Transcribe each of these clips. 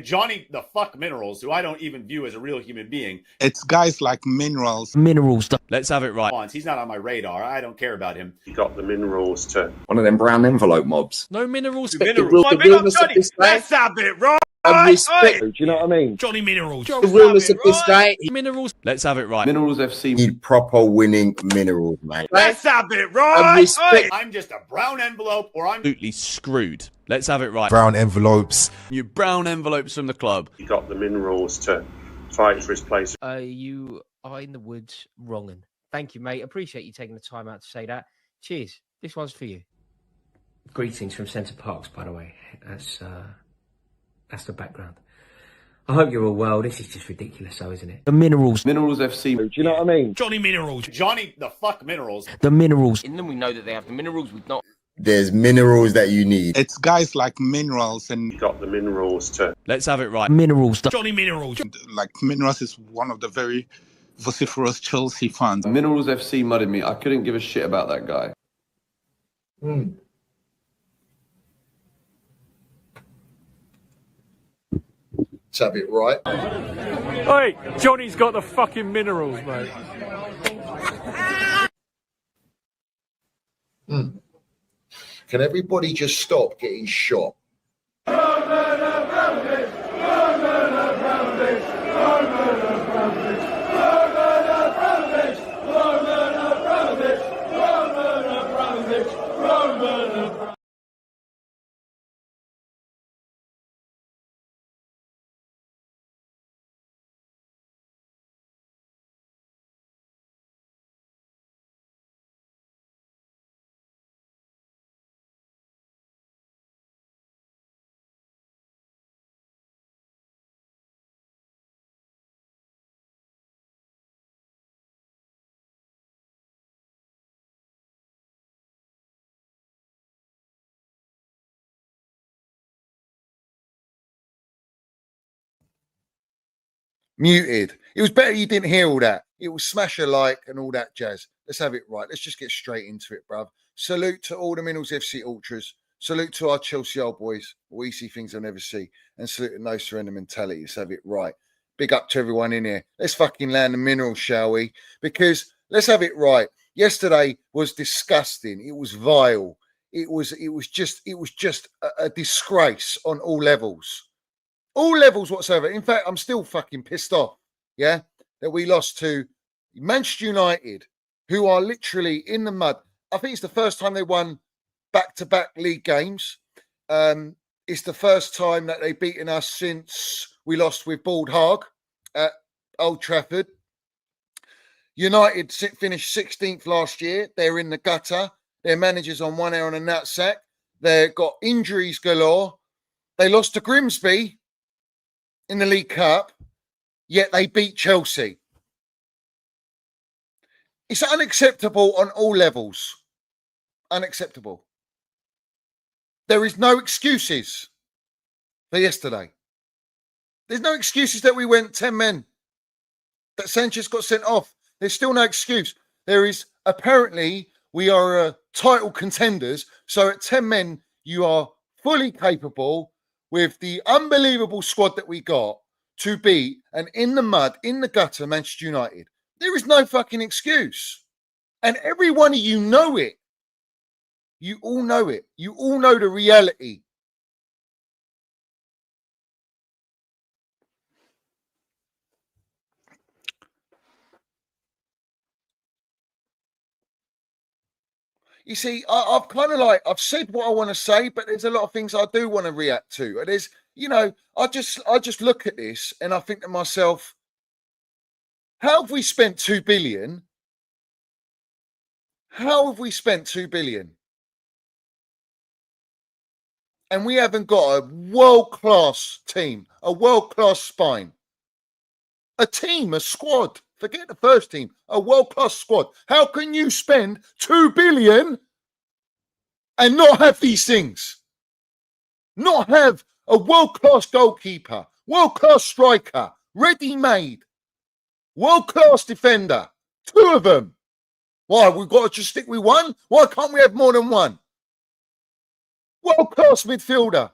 Johnny the fuck Minerals, who I don't even view as a real human being. It's guys like Minerals. Let's have it right. He's not on my radar. I don't care about him. You got the Minerals to one of them brown envelope mobs. No Minerals. Let's have it right. do you know what I mean? Johnny Minerals. The realness of this guy. Minerals. Let's have it right. Minerals FC need proper winning Minerals, mate. Let's have it right. I'm just a brown envelope, or I'm Absolutely screwed. Let's have it right. Brown envelopes. You brown envelopes from the club. You got the Minerals to fight for his place. You are in the woods wronging. Thank you, mate. Appreciate you taking the time out to say that. Cheers. This one's for you. Greetings from Centre Parks, by the way. That's the background. I hope you're all well. This is just ridiculous, though, isn't it? The Minerals. Minerals FC. Do you know what I mean? Johnny Minerals. Johnny the fuck Minerals. The Minerals. In them, we know that they have the minerals with not. There's minerals that you need. It's guys like Minerals and You got the Minerals to Let's have it right. Minerals. Johnny Minerals. like Minerals is one of the very vociferous Chelsea fans. Minerals FC mudded me. I couldn't give a shit about that guy. Let's have it right. Hey, Johnny's got the fucking minerals, mate. Can everybody just stop getting shot? Muted. It was better you didn't hear all that. It was smash a like and all that jazz. Let's have it right. Let's just get straight into it, bruv. Salute to all the Minerals FC ultras. Salute to our Chelsea old boys. We see things I'll never see. And salute to no surrender mentality. Let's have it right. Big up to everyone in here. Let's fucking land the Minerals, shall we? Because let's have it right. Yesterday was disgusting. It was vile. It was just a disgrace on all levels. All levels whatsoever. In fact, I'm still fucking pissed off, yeah, that we lost to Manchester United, who are literally in the mud. I think it's the first time they won back-to-back league games. It's the first time that they've beaten us since we lost with Bald Hog at Old Trafford. United finished 16th last year. They're in the gutter. Their manager's on 1 hour on a nutsack. They've got injuries galore. They lost to Grimsby in the League Cup, yet they beat Chelsea. It's unacceptable on all levels. Unacceptable. There is no excuses for yesterday. There's no excuses that we went 10 men, that Sanchez got sent off. There's still no excuse. There is apparently we are title contenders. So at 10 men, you are fully capable with the unbelievable squad that we got to beat an in the mud, in the gutter Manchester United. There is no fucking excuse. And every one of you know it. You all know it. You all know the reality. You see, I've kind of I've said what I want to say, but there's a lot of things I do want to react to. And there's, I just look at this and I think to myself, how have we spent 2 billion? How have we spent 2 billion? And we haven't got a world-class team, a world-class spine, a team, a squad. Forget the first team, a world-class squad. How can you spend 2 billion and not have these things? Not have a world-class goalkeeper, world-class striker, ready-made, world-class defender, 2 of them. Why, we've got to just stick with 1? Why can't we have more than 1? World-class midfielder.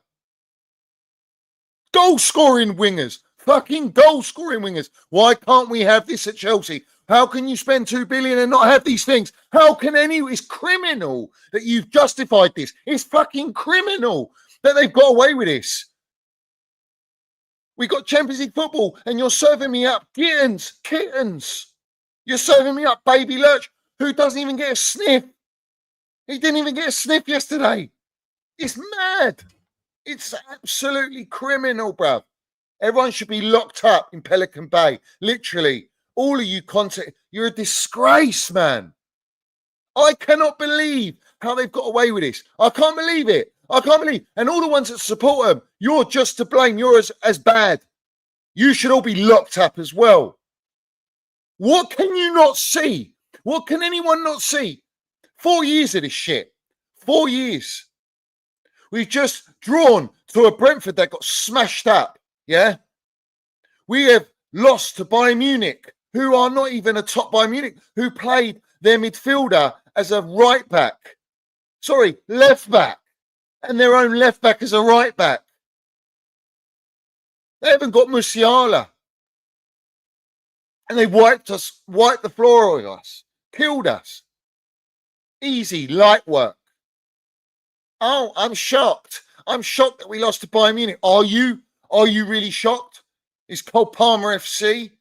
Goal scoring wingers. Fucking goal scoring wingers. Why can't we have this at Chelsea? How can you spend 2 billion and not have these things? How can it's criminal that you've justified this. It's fucking criminal that they've got away with this. We got Champions League football and you're serving me up kittens. You're serving me up baby Lurch, who doesn't even get a sniff. He didn't even get a sniff yesterday. It's mad. It's absolutely criminal, bruv. Everyone should be locked up in Pelican Bay. Literally, all of you content, you're a disgrace, man. I cannot believe how they've got away with this. I can't believe it. I can't believe. And all the ones that support them, you're just to blame. You're as bad. You should all be locked up as well. What can you not see? What can anyone not see? 4 years of this shit. 4 years. We've just drawn to a Brentford that got smashed up. Yeah. We have lost to Bayern Munich, who are not even a top Bayern Munich, who played their midfielder as a right back. Sorry, left back. And their own left back as a right back. They haven't got Musiala. And they wiped the floor with us, killed us. Easy, light work. Oh, I'm shocked. I'm shocked that we lost to Bayern Munich. Are you? Are you really shocked? It's called Palmer FC.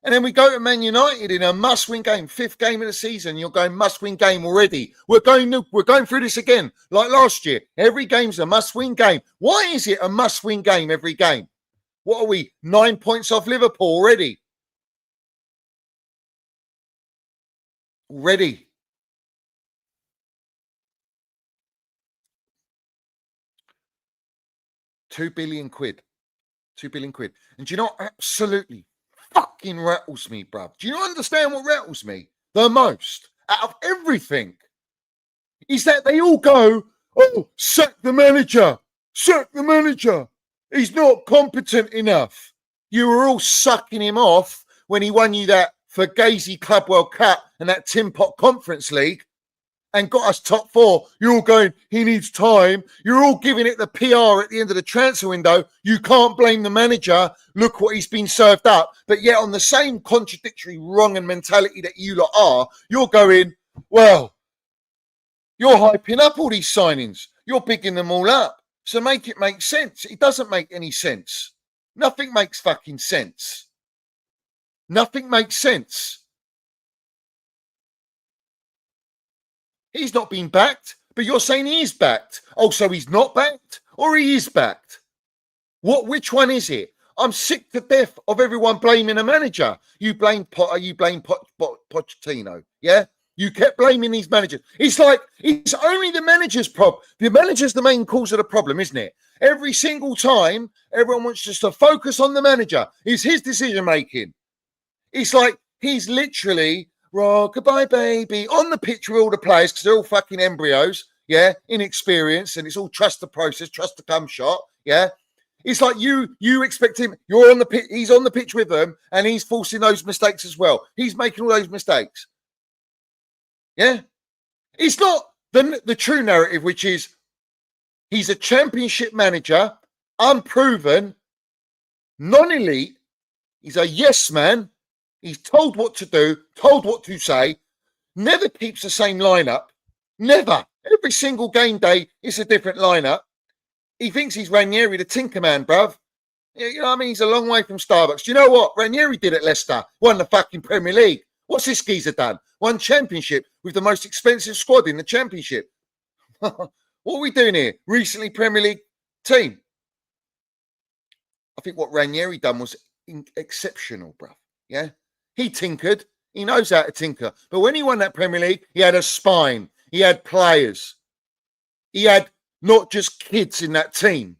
And then we go to Man United in a must-win game, 5th game of the season. You're going must-win game already. We're going through this again, like last year. Every game's a must-win game. Why is it a must-win game every game? What are we, 9 points off Liverpool already? Already. £2 billion. 2 billion quid. And do you know what absolutely fucking rattles me, bruv? Do you not understand what rattles me the most out of everything? Is that they all go, oh, sack the manager. Sack the manager. He's not competent enough. You were all sucking him off when he won you that Fugazi Club World Cup and that Tin Pot Conference League and got us top 4. You're all going, he needs time. You're all giving it the PR at the end of the transfer window. You can't blame the manager. Look what he's been served up. But yet on the same contradictory wrong and mentality that you lot are, you're going, well, you're hyping up all these signings. You're bigging them all up. So make it make sense. It doesn't make any sense. Nothing makes fucking sense. Nothing makes sense. He's not been backed, but you're saying he is backed. Oh, so he's not backed or he is backed? Which one is it? I'm sick to death of everyone blaming a manager. You blame Potter, you blame Pochettino, yeah? You kept blaming these managers. It's like, it's only the manager's problem. The manager's the main cause of the problem, isn't it? Every single time, everyone wants just to focus on the manager. It's his decision-making. It's like he's literally, goodbye, baby, on the pitch with all the players because they're all fucking embryos, yeah, inexperienced, and it's all trust the process, trust the come shot, yeah. It's like you expect him, you're on the pitch, he's on the pitch with them, and he's forcing those mistakes as well. He's making all those mistakes. Yeah? It's not the true narrative, which is he's a championship manager, unproven, non-elite, he's a yes man, he's told what to do, told what to say, never keeps the same lineup, never. Every single game day, it's a different lineup. He thinks he's Ranieri, the Tinkerman, bruv. You know what I mean? He's a long way from Starbucks. Do you know what Ranieri did at Leicester? Won the fucking Premier League. What's this geezer done? Won championship with the most expensive squad in the championship. What are we doing here? Recently Premier League team. I think what Ranieri done was exceptional, bruv. Yeah? He tinkered. He knows how to tinker. But when he won that Premier League, he had a spine. He had players. He had not just kids in that team.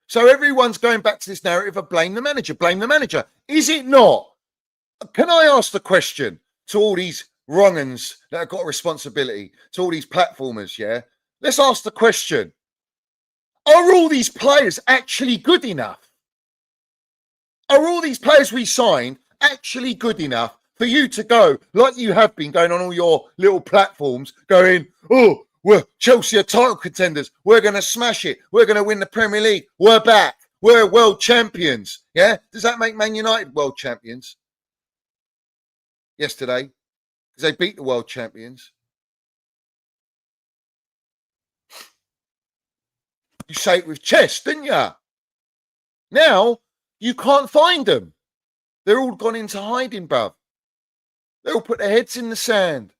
So everyone's going back to this narrative of blame the manager, blame the manager. Is it not? Can I ask the question to all these wrong-uns that have got a responsibility, to all these platformers, yeah? Let's ask the question. Are all these players actually good enough? Are all these players we signed actually good enough for you to go, like you have been going on all your little platforms, going, oh, Chelsea are title contenders. We're going to smash it. We're going to win the Premier League. We're back. We're world champions. Yeah? Does that make Man United world champions? Yesterday. Because they beat the world champions. You say it with chest, didn't you? Now, you can't find them. They're all gone into hiding, bruv. They all put their heads in the sand.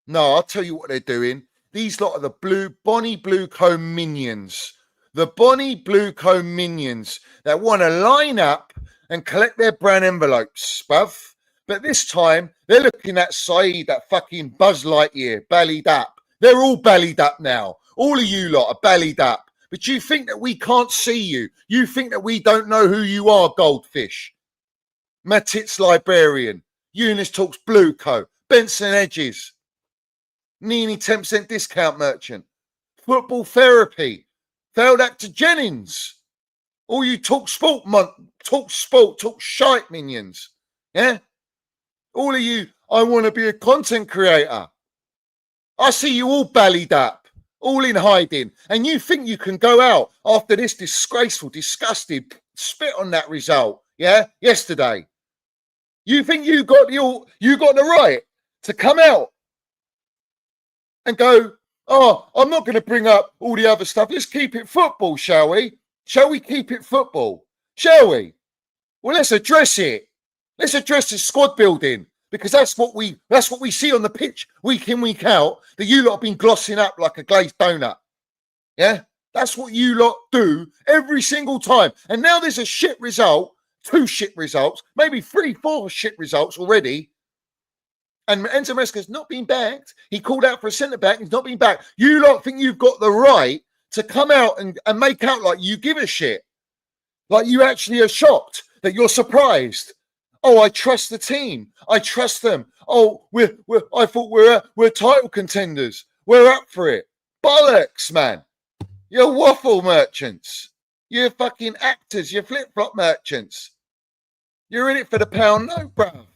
No, I'll tell you what they're doing. These lot are the Bonnie Blue Co minions. The Bonnie Blue Co minions that want to line up and collect their brown envelopes, bruv. But this time, they're looking at Saeed, that fucking Buzz Lightyear, bellied up. They're all bellied up now. All of you lot are bellied up. But you think that we can't see you. You think that we don't know who you are, Goldfish. Matit's Librarian. Eunice Talks Blue Co. Benson Edges. Nini 10% discount merchant. Football therapy. Failed actor Jennings. All you talk sport, talk shite minions. Yeah? All of you, I want to be a content creator. I see you all bellied up, all in hiding. And you think you can go out after this disgraceful, disgusting spit on that result, yeah? Yesterday. You think you got the right to come out and go, oh, I'm not going to bring up all the other stuff. Let's keep it football, shall we? Shall we keep it football? Shall we? Well, let's address it. Let's address this squad building, because that's what we see on the pitch week in, week out, that you lot have been glossing up like a glazed donut. Yeah? That's what you lot do every single time. And now there's a shit result, 2 shit results, maybe 3, 4 shit results already. And Enzo Maresca's not been backed. He called out for a centre-back. He's not been backed. You lot think you've got the right to come out and make out like you give a shit. Like you actually are shocked, that you're surprised. Oh, I trust the team. I trust them. Oh, I thought we're title contenders. We're up for it. Bollocks, man. You're waffle merchants. You're fucking actors. You're flip-flop merchants. You're in it for the pound note, bruv.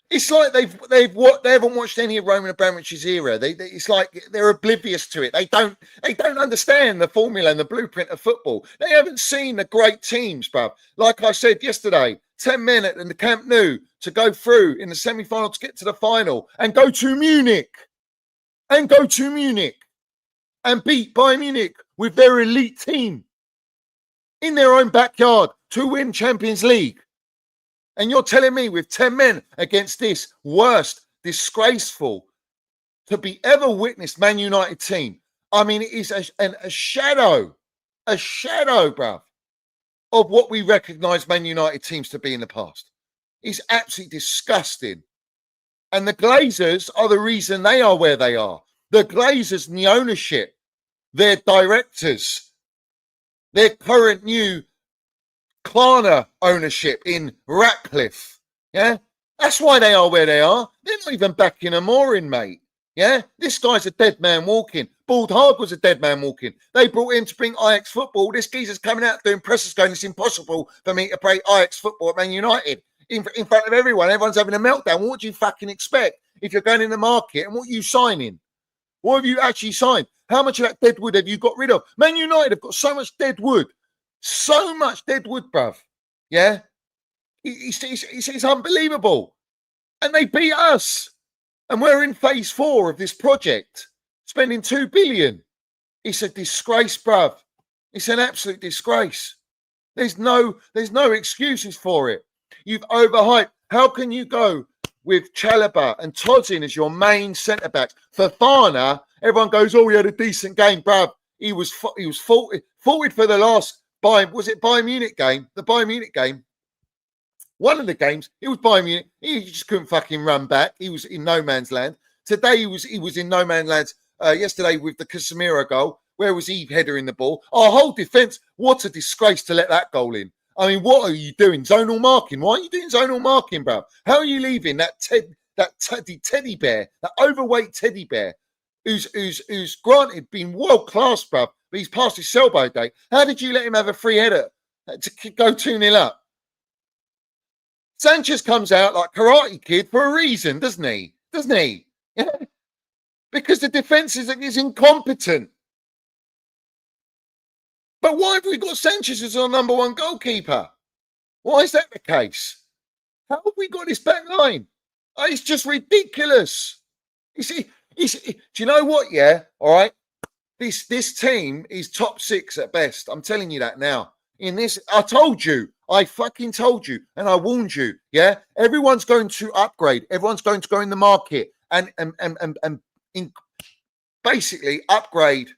It's like they haven't watched any of Roman Abramovich's era. It's like they're oblivious to it. They don't understand the formula and the blueprint of football. They haven't seen the great teams, bruv. Like I said yesterday, 10 men in the Camp Nou to go through in the semi-final to get to the final and go to Munich and beat Bayern Munich with their elite team in their own backyard to win Champions League. And you're telling me with 10 men against this worst, disgraceful, to be ever witnessed Man United team. I mean, it is a shadow, bruv, of what we recognise Man United teams to be in the past. It's absolutely disgusting. And the Glazers are the reason they are where they are. The Glazers and the ownership, their directors, their current new Klarna ownership in Ratcliffe, yeah? That's why they are where they are. They're not even backing a Mooring, mate, yeah? This guy's a dead man walking. Bald Hard was a dead man walking. They brought him to bring Ajax football. This geezer's coming out doing presses going, it's impossible for me to play Ajax football at Man United in front of everyone. Everyone's having a meltdown. What do you fucking expect if you're going in the market? And what are you signing? What have you actually signed? How much of that dead wood have you got rid of? Man United have got so much dead wood. So much dead wood, bruv. Yeah? It's unbelievable. And they beat us. And we're in phase 4 of this project, spending 2 billion. It's a disgrace, bruv. It's an absolute disgrace. There's no excuses for it. You've overhyped. How can you go with Chalobah and Todzin as your main centre-backs? Fofana, everyone goes, oh, he had a decent game, bruv. He was faulted for the last... was it Bayern Munich game? The Bayern Munich game. One of the games, it was Bayern Munich. He just couldn't fucking run back. He was in no man's land. Today he was in no man's land. Yesterday with the Casemiro goal, where was he headering the ball? Our whole defence, what a disgrace to let that goal in. I mean, what are you doing? Zonal marking. Why are you doing zonal marking, bro? How are you leaving that teddy bear, that overweight teddy bear, who's granted been world class, bruv, but he's past his sell-by date. How did you let him have a free header to go 2-0 up? Sanchez comes out like Karate Kid for a reason, doesn't he? Doesn't he? Yeah. Because the defence is incompetent. But why have we got Sanchez as our number one goalkeeper? Why is that the case? How have we got this back line? Oh, it's just ridiculous. You see, do you know what? Yeah, all right. This team is top 6 at best. I'm telling you that now. In this, I told you. I fucking told you, and I warned you. Yeah, everyone's going to upgrade. Everyone's going to go in the market and basically upgrade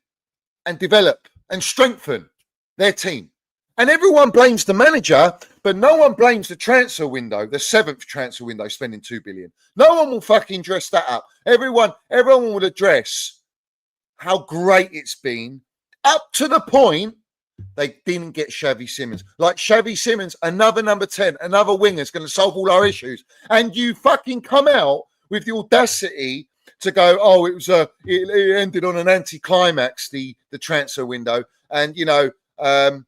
and develop and strengthen their team. And everyone blames the manager, but no one blames the transfer window, the 7th transfer window, spending 2 billion. No one will fucking dress that up. Everyone will address how great it's been up to the point they didn't get Xavi Simons. Like Xavi Simons, another number 10, another winger is going to solve all our issues. And you fucking come out with the audacity to go, oh, it ended on an anticlimax, the transfer window. And, you know, Enzo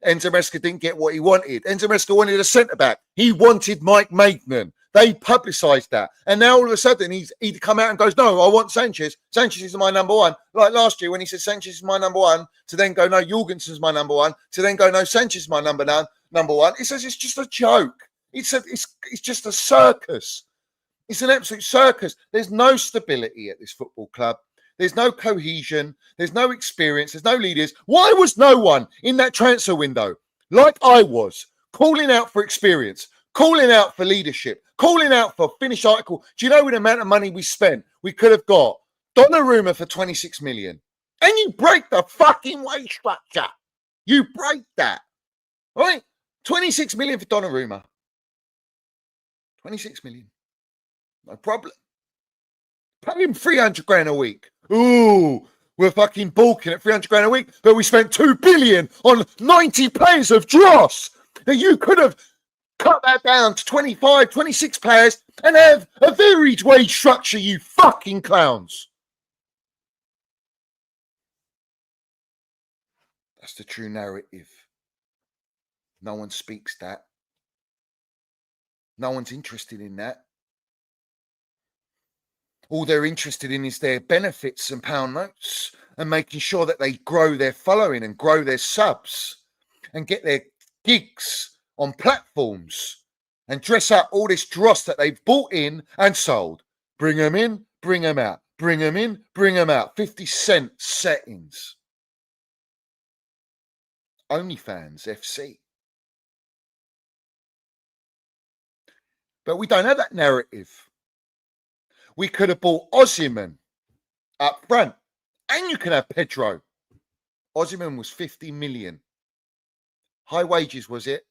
Maresca didn't get what he wanted. Enzo Maresca wanted a centre-back. He wanted Mike Maignan. They publicised that. And now all of a sudden he'd come out and goes, no, I want Sanchez. Sanchez is my number one. Like last year when he said Sanchez is my number one, to then go, no, Jorgensen's my number one, to then go, no, Sanchez is my number one. He says it's just a joke. It's just a circus. It's an absolute circus. There's no stability at this football club. There's no cohesion. There's no experience. There's no leaders. Why was no one in that transfer window, like I was, calling out for experience, calling out for leadership, calling out for finished article? Do you know with the amount of money we spent, we could have got Donnarumma for 26 million. And you break the fucking wage structure. You break that. All right? 26 million for Donnarumma. 26 million. No problem. Pay him 300 grand a week. Ooh, we're fucking balking at 300 grand a week, but we spent 2 billion on 90 players of dross. That you could have cut that down to 25, 26 players and have a varied wage structure, you fucking clowns. That's the true narrative. No one speaks that. No one's interested in that. All they're interested in is their benefits and pound notes and making sure that they grow their following and grow their subs and get their gigs on platforms and dress up all this dross that they've bought in and sold. Bring them in, bring them out. Bring them in, bring them out. 50-cent settings. OnlyFans FC. But we don't have that narrative. We could have bought Osimhen up front. And you can have Pedro. Osimhen was 50 million. High wages, was it?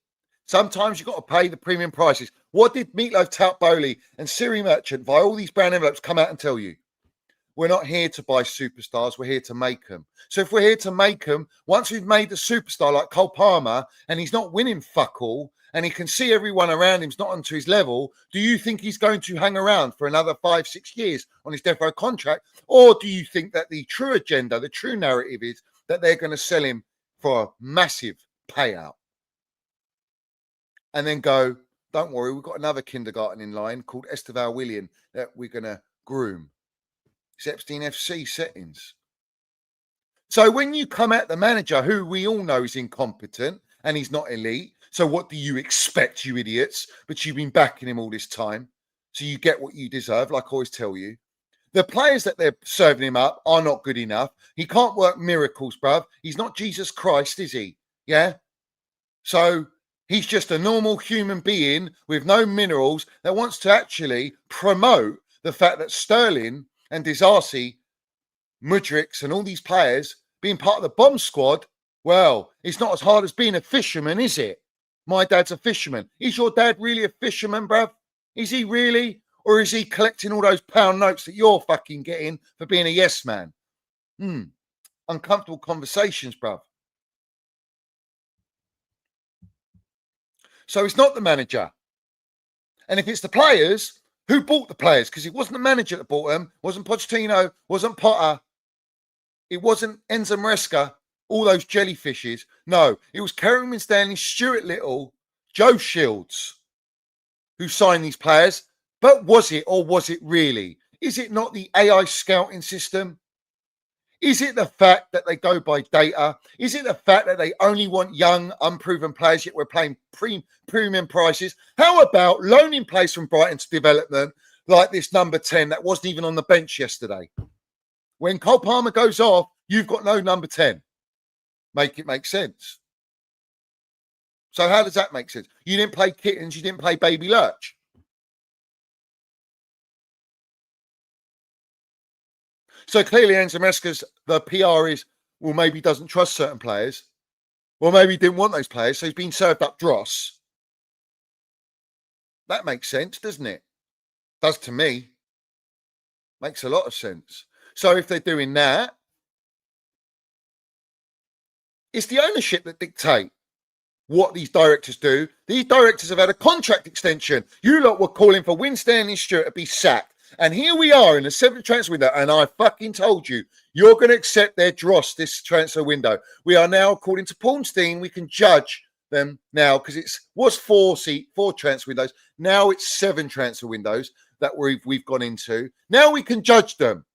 Sometimes you've got to pay the premium prices. What did Meatloaf Tout Bowley and Siri Merchant via all these brown envelopes come out and tell you? We're not here to buy superstars. We're here to make them. So if we're here to make them, once we've made the superstar like Cole Palmer and he's not winning fuck all, and he can see everyone around him's not onto his level, do you think he's going to hang around for another 5-6 years on his death row contract? Or do you think that the true agenda, the true narrative is that they're going to sell him for a massive payout? And then go, don't worry, we've got another kindergarten in line called Esteval William that we're going to groom. It's Epstein FC settings. So when you come at the manager, who we all know is incompetent and he's not elite, so what do you expect, you idiots? But you've been backing him all this time. So you get what you deserve, like I always tell you. The players that they're serving him up are not good enough. He can't work miracles, bruv. He's not Jesus Christ, is he? Yeah? So he's just a normal human being with no minerals that wants to actually promote the fact that Sterling and Disasi, Mudryks and all these players being part of the bomb squad, well, it's not as hard as being a fisherman, is it? My dad's a fisherman. Is your dad really a fisherman, bruv? Is he really? Or is he collecting all those pound notes that you're fucking getting for being a yes man? Uncomfortable conversations, bruv. So it's not the manager. And if it's the players, who bought the players? Because it wasn't the manager that bought them. It wasn't Pochettino. Wasn't Potter. It wasn't Enzo Maresca. All those jellyfishes. No, it was Kerry Stanley, Stuart Little, Joe Shields. who signed these players. But was it, or was it really? Is it not the AI scouting system? Is it the fact that they go by data? Is it the fact that they only want young, unproven players, yet we're paying premium prices? How about loaning players from Brighton to development, like this number 10 that wasn't even on the bench yesterday? When Cole Palmer goes off, you've got no number 10. Make it make sense. So how does that make sense? You didn't play Kittens, you didn't play Baby Lurch. So clearly Enzo Maresca's, the PR is, well, maybe doesn't trust certain players. Well, maybe he didn't want those players, so he's been served up dross. That makes sense, doesn't it? Does to me. Makes a lot of sense. So if they're doing that, it's the ownership that dictate what these directors do. These directors have had a contract extension. You lot were calling for Winstanley Stewart to be sacked. And here we are in the 7th transfer window, and I fucking told you, you're going to accept their dross this transfer window. We are now, according to Paulstein, we can judge them now because it was 4 transfer windows. Now it's 7 transfer windows that we've gone into. Now we can judge them.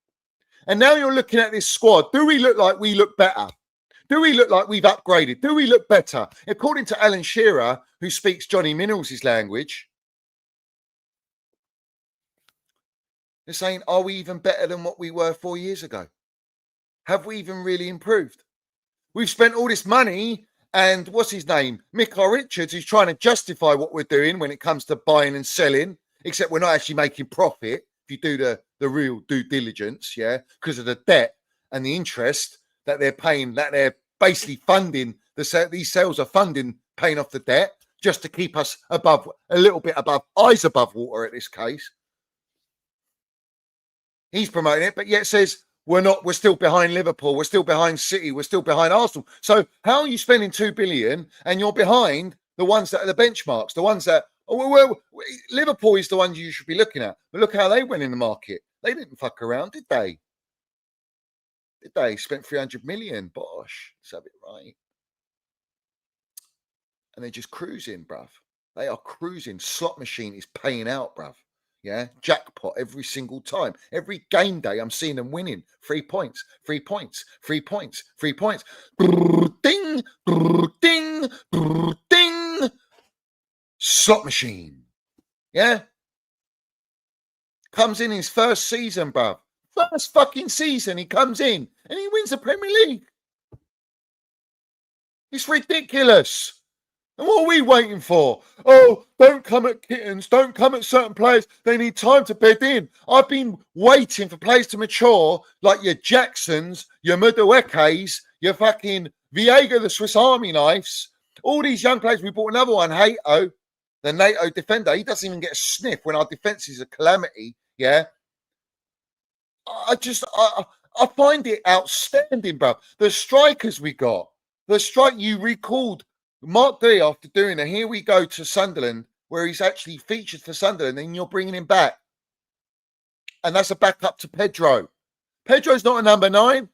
And now you're looking at this squad. Do we look like we look better? Do we look like we've upgraded? Do we look better? According to Alan Shearer, who speaks Johnny Minerals' language, they're saying, are we even better than what we were 4 years ago? Have we even really improved? We've spent all this money, and what's his name? Michael Richards, who's trying to justify what we're doing when it comes to buying and selling, except we're not actually making profit if you do the real due diligence, yeah, because of the debt and the interest that they're paying, that they're basically funding. These sales are funding, paying off the debt just to keep us above, a little bit above, eyes above water at this case. He's promoting it, but yet says we're still behind Liverpool, we're still behind City, we're still behind Arsenal. So how are you spending 2 billion and you're behind the ones that are the benchmarks, the ones that Liverpool is the ones you should be looking at. But look how they went in the market. They didn't fuck around, did they? Did they? Spent 300 million. Bosh. Let's have it right. And they're just cruising, bruv. They are cruising. Slot machine is paying out, bruv. Yeah, jackpot every single time. Every game day, I'm seeing them winning. 3 points, 3 points, 3 points, 3 points. Ding, ding, ding. Slot machine. Yeah. Comes in his first season, bruv. First fucking season, he comes in and he wins the Premier League. It's ridiculous. And what are we waiting for? Oh, don't come at Kittens. Don't come at certain players. They need time to bed in. I've been waiting for players to mature, like your Jacksons, your Muduekes, your fucking Viega, the Swiss Army knives. All these young players. We bought another one, Hato, the NATO defender. He doesn't even get a sniff when our defence is a calamity. Yeah. I find it outstanding, bro. The strikers we got. The strike you recalled Mark D after doing it. Here we go to Sunderland, where he's actually featured for Sunderland, and you're bringing him back. And that's a backup to Pedro. Pedro's not a number 9.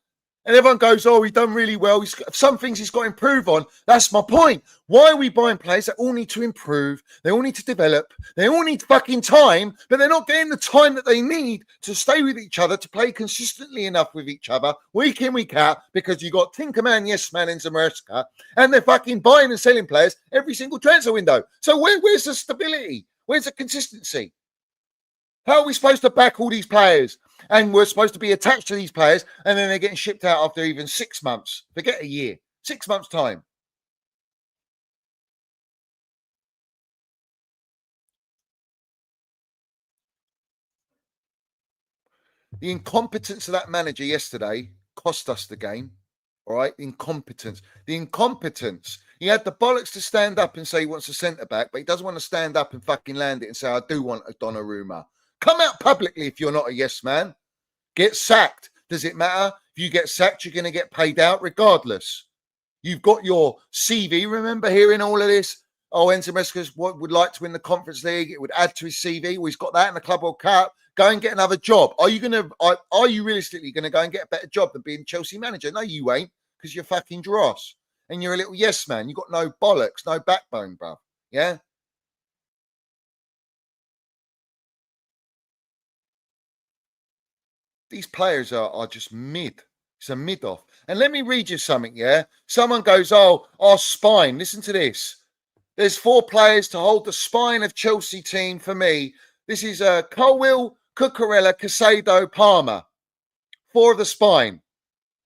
And everyone goes, oh, he's done really well. Some things he's got to improve on. That's my point. Why are we buying players that all need to improve? They all need to develop. They all need fucking time, but they're not getting the time that they need to stay with each other, to play consistently enough with each other, week in, week out, because you got Tinkerman, Yes Man, and Zamerska, and they're fucking buying and selling players every single transfer window. So where's the stability? Where's the consistency? How are we supposed to back all these players? And we're supposed to be attached to these players, and then they're getting shipped out after even 6 months. Forget a year. 6 months' time. The incompetence of that manager yesterday cost us the game. All right? The incompetence. He had the bollocks to stand up and say he wants a centre-back, but he doesn't want to stand up and fucking land it and say, I do want a Donnarumma. Come out publicly if you're not a yes man. Get sacked. Does it matter? If you get sacked, you're going to get paid out regardless. You've got your CV. Remember hearing all of this? Oh, Enzo Maresca would like to win the Conference League. It would add to his CV. Well, he's got that in the Club World Cup. Go and get another job. Are you realistically going to go and get a better job than being Chelsea manager? No, you ain't, because you're fucking dross. And you're a little yes man. You've got no bollocks, no backbone, bro. Yeah? these players are just mid. It's a mid off. And let me read you something, yeah? Someone goes, oh, our spine. Listen to this. There's 4 players to hold the spine of Chelsea team for me. This is Colwill, Cucurella, Casado, Palmer. 4 of the spine.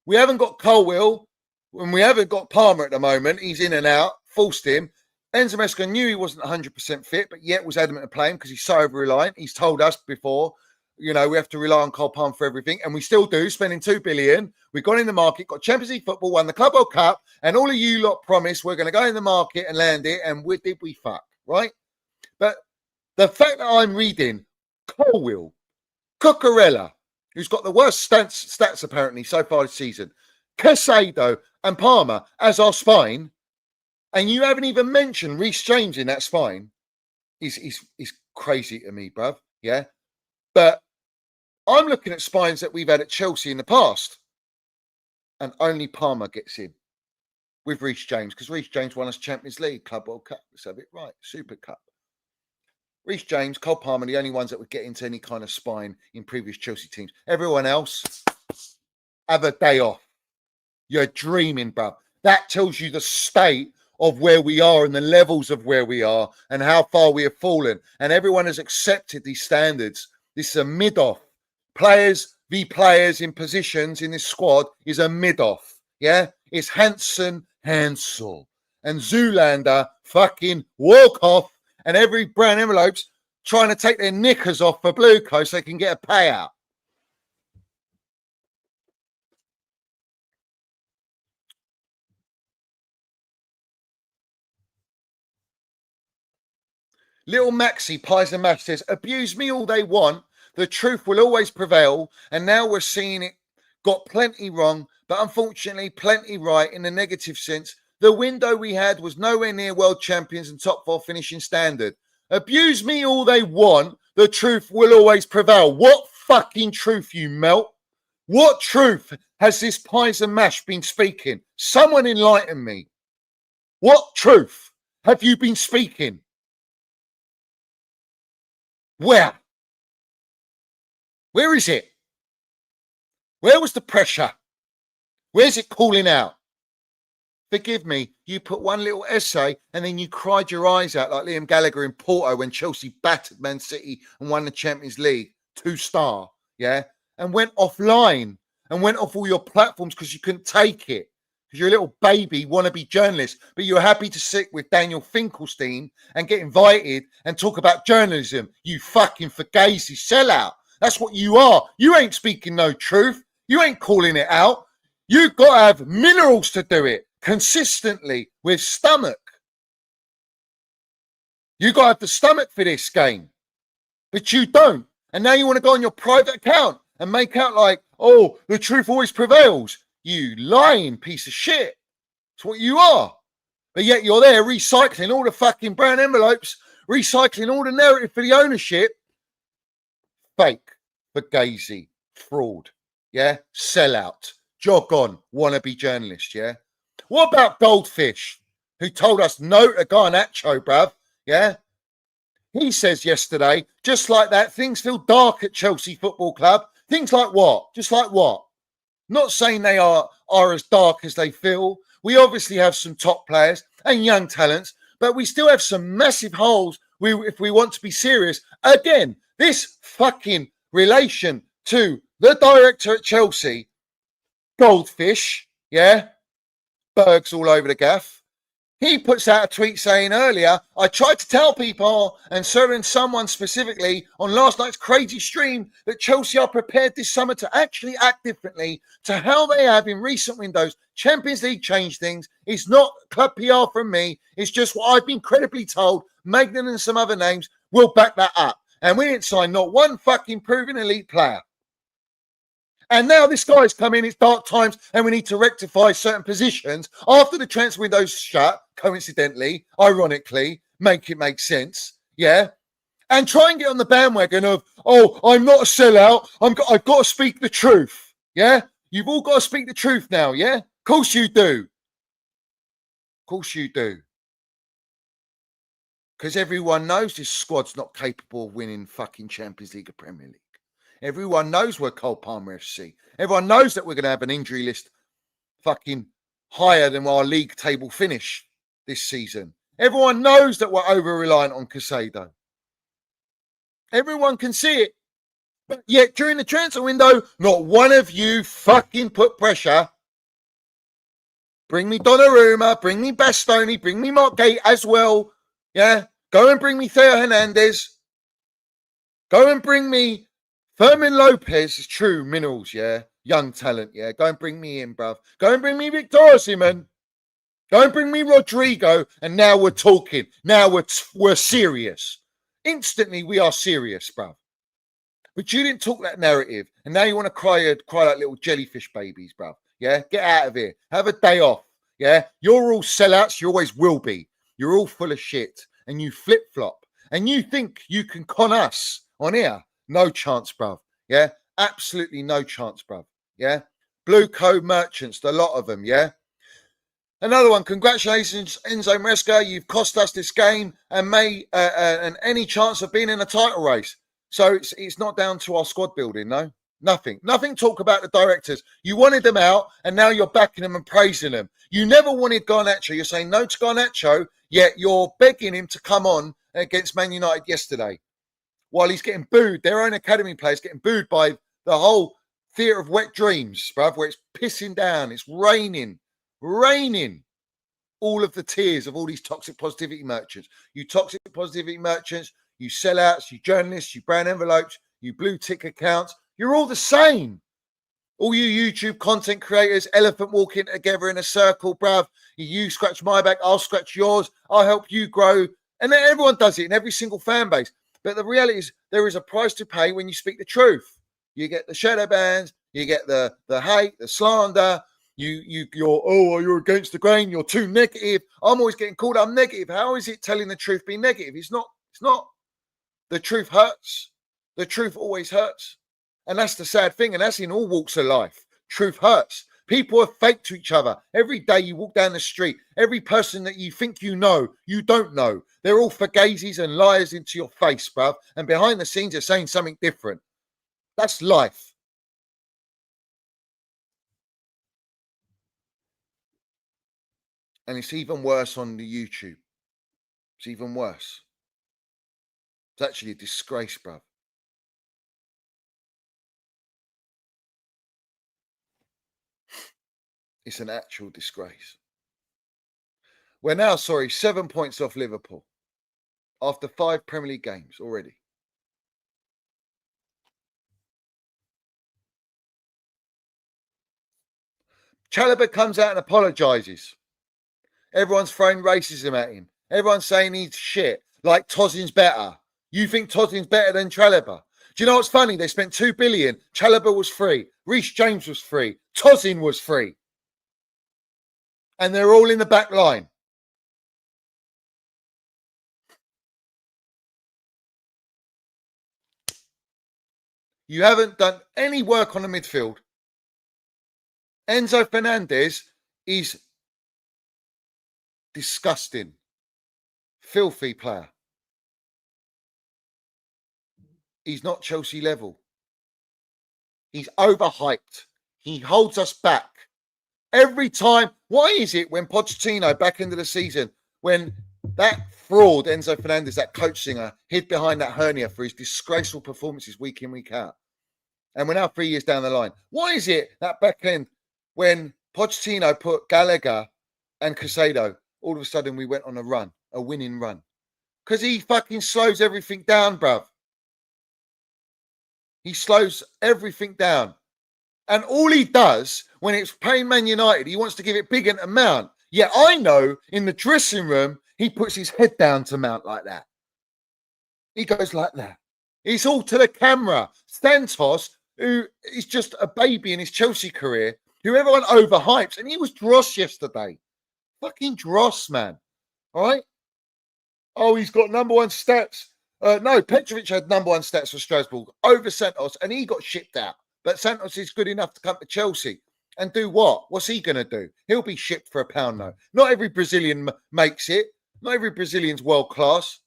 We haven't got Colwill, and we haven't got Palmer at the moment. He's in and out. Forced him. Enzo Maresca knew he wasn't 100% fit, but yet was adamant to play him because he's so over-reliant. He's told us before, we have to rely on Cole Palmer for everything, and we still do, spending $2 billion. We've gone in the market, got Champions League football, won the Club World Cup, and all of you lot promised we're going to go in the market and land it, and did we fuck, right? But the fact that I'm reading Colwill, Cucurella, who's got the worst stats apparently so far this season, Casado and Palmer as our spine, and you haven't even mentioned Reece James in that spine, is crazy to me, bruv. Yeah. But I'm looking at spines that we've had at Chelsea in the past, and only Palmer gets in with Reece James, because Reece James won us Champions League, Club World Cup. Let's have it right. Super Cup. Reece James, Cole Palmer, the only ones that would get into any kind of spine in previous Chelsea teams. Everyone else, have a day off. You're dreaming, bruv. That tells you the state of where we are and the levels of where we are and how far we have fallen. And everyone has accepted these standards. This is a mid-off. Players v players in positions in this squad is a mid-off. Yeah? It's Hansen, Hansel. And Zoolander fucking walk off, and every brown envelope's trying to take their knickers off for Blue Coast so they can get a payout. Little Maxi Pies and Mash says, abuse me all they want. The truth will always prevail. And now we're seeing it got plenty wrong, but unfortunately plenty right in the negative sense. The window we had was nowhere near world champions and top 4 finishing standard. Abuse me all they want. The truth will always prevail. What fucking truth, you melt? What truth has this Pies and Mash been speaking? Someone enlighten me. What truth have you been speaking? Where? Where is it? Where was the pressure? Where's it calling out? Forgive me, you put one little essay and then you cried your eyes out like Liam Gallagher in Porto when Chelsea battered Man City and won the Champions League, 2-star, yeah? And went offline and went off all your platforms because you couldn't take it. Because you're a little baby wannabe journalist, but you're happy to sit with Daniel Finkelstein and get invited and talk about journalism. You fucking fugazi sellout. That's what you are. You ain't speaking no truth. You ain't calling it out. You've got to have minerals to do it consistently with stomach. You got to have the stomach for this game, but you don't. And now you want to go on your private account and make out like, oh, the truth always prevails. You lying piece of shit. It's what you are. But yet you're there recycling all the fucking brown envelopes, recycling all the narrative for the ownership. Fake, fugazi, fraud, yeah? Sellout, jog on, wannabe journalist, yeah? What about Goldfish, who told us no to Garnacho, bruv, yeah? He says yesterday, just like that, things feel dark at Chelsea Football Club. Things like what? Just like what? Not saying they are as dark as they feel. We obviously have some top players and young talents, but we still have some massive holes if we want to be serious. Again, this fucking relation to the director at Chelsea, Goldfish, yeah, Bergs all over the gaff. He puts out a tweet saying earlier, I tried to tell people and certain someone specifically on last night's crazy stream that Chelsea are prepared this summer to actually act differently to how they have in recent windows. Champions League changed things. It's not club PR from me. It's just what I've been credibly told. Magnan and some other names will back that up. And we didn't sign not one fucking proven elite player. And now this guy's come in, it's dark times, and we need to rectify certain positions after the transfer window's shut, coincidentally, ironically, make it make sense, yeah? And try and get on the bandwagon of, oh, I'm not a sellout, I've got to speak the truth, yeah? You've all got to speak the truth now, yeah? Of course you do. Of course you do. Because everyone knows this squad's not capable of winning fucking Champions League or Premier League. Everyone knows we're Cole Palmer FC. Everyone knows that we're going to have an injury list fucking higher than our league table finish this season. Everyone knows that we're over-reliant on Casado. Everyone can see it. But yet, during the transfer window, not one of you fucking put pressure. Bring me Donnarumma, bring me Bastoni, bring me Mark Gate as well. Yeah? Go and bring me Theo Hernandez. Go and bring me Fermin Lopez. It's true, minerals, yeah? Young talent, yeah? Go and bring me in, bruv. Go and bring me Victor Osimhen. Go and bring me Rodrigo. And now we're talking. Now we're serious. Instantly, we are serious, bruv. But you didn't talk that narrative. And now you want to cry like little jellyfish babies, bruv. Yeah? Get out of here. Have a day off. Yeah? You're all sellouts. You always will be. You're all full of shit. And you flip-flop. And you think you can con us on here. No chance, bruv. Yeah? Absolutely no chance, bruv. Yeah? Blue Code merchants, the lot of them, yeah? Another one. Congratulations, Enzo Maresca. You've cost us this game and any chance of being in a title race. So it's not down to our squad building, no? Nothing. Nothing talk about the directors. You wanted them out, and now you're backing them and praising them. You never wanted Garnacho. You're saying no to Garnacho, yet you're begging him to come on against Man United yesterday. While he's getting booed, their own academy players getting booed by the whole theatre of wet dreams, bruv, where it's pissing down, it's raining. All of the tears of all these toxic positivity merchants. You toxic positivity merchants, you sellouts, you journalists, you brown envelopes, you blue tick accounts. You're all the same. All you YouTube content creators, elephant walking together in a circle, bruv. You scratch my back, I'll scratch yours. I'll help you grow. And then everyone does it in every single fan base. But the reality is there is a price to pay when you speak the truth. You get the shadow bans, you get the hate, the slander. You're against the grain. You're too negative. I'm always getting called I'm negative. How is it telling the truth being negative? It's not. The truth hurts. The truth always hurts. And that's the sad thing. And that's in all walks of life. Truth hurts. People are fake to each other. Every day you walk down the street, every person that you think you know, you don't know. They're all fugazis and liars into your face, bruv. And behind the scenes, they're saying something different. That's life. And it's even worse on the YouTube. It's even worse. It's actually a disgrace, bruv. It's an actual disgrace. We're now, 7 points off Liverpool after 5 Premier League games already. Chalobah comes out and apologises. Everyone's throwing racism at him. Everyone's saying he's shit, like Tozin's better. You think Tozin's better than Chalobah? Do you know what's funny? They spent $2 billion. Chalobah was free. Reece James was free. Tozin was free. And they're all in the back line. You haven't done any work on the midfield. Enzo Fernandez is disgusting. Filthy player. He's not Chelsea level. He's overhyped. He holds us back. Every time, why is it when Pochettino back into the season, when that fraud, Enzo Fernandez, that coach singer, hid behind that hernia for his disgraceful performances week in, week out, and we're now 3 years down the line, why is it that back end, when Pochettino put Gallagher and Casado, all of a sudden we went on a run, a winning run? Because he fucking slows everything down, bruv. He slows everything down. And all he does when it's playing Man United, he wants to give it big into Mount. Yet I know in the dressing room, he puts his head down to Mount like that. He goes like that. It's all to the camera. Santos, who is just a baby in his Chelsea career, who everyone overhypes, and he was dross yesterday. Fucking dross, man. All right? Oh, he's got number one stats. No, Petrovic had number one stats for Strasbourg over Santos, and he got shipped out. But Santos is good enough to come to Chelsea and do what? What's he going to do? He'll be shipped for £1 though. Not every Brazilian makes it. Not every Brazilian's world class.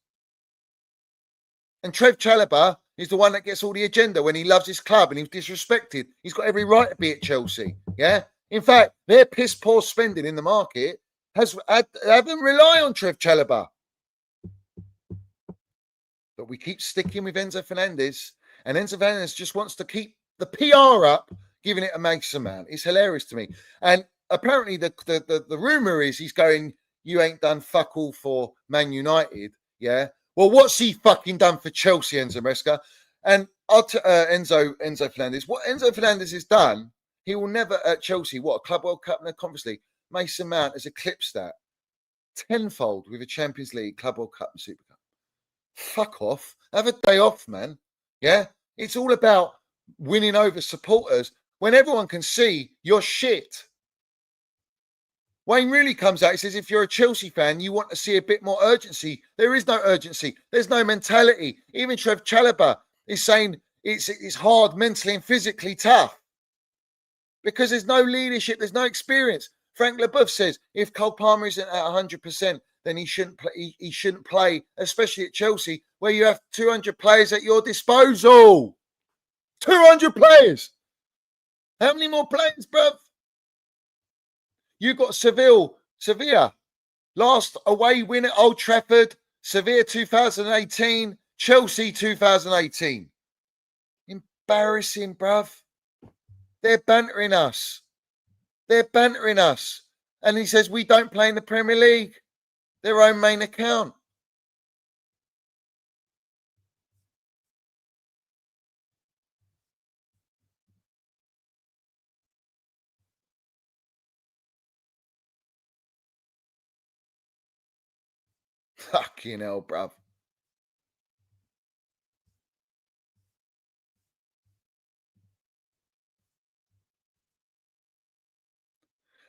And Trev Chalobah He's the one that gets all the agenda when he loves his club and he's disrespected. He's got every right to be at Chelsea. Yeah. In fact, their piss poor spending in the market has had them rely on Trev Chalobah. But we keep sticking with Enzo Fernandez, and Enzo Fernandez just wants to keep the PR up, giving it a Mason Mount. It's hilarious to me. And apparently the rumor is he's going, you ain't done fuck all for Man United. Yeah. Well, what's he fucking done for Chelsea, Enzo Maresca? And Enzo Fernandez. What Enzo Fernandez has done, he will never at Chelsea. What, a Club World Cup and a Conference League? Mason Mount has eclipsed that tenfold with a Champions League, Club World Cup and Super Cup. Fuck off. Have a day off, man. Yeah? It's all about winning over supporters when everyone can see you're shit. Wayne really comes out. He says, if you're a Chelsea fan, you want to see a bit more urgency. There is no urgency. There's no mentality. Even Trev Chalobah is saying it's hard mentally and physically tough because there's no leadership. There's no experience. Frank Leboeuf says if Cole Palmer isn't at 100%, then he shouldn't play. He shouldn't play, especially at Chelsea, where you have 200 players at your disposal. 200 players. How many more players, bruv? You got Sevilla, last away win at Old Trafford, Sevilla 2018, Chelsea 2018. Embarrassing, bruv. They're bantering us. They're bantering us. And he says we don't play in the Premier League. Their own main account. Fucking hell, bruv.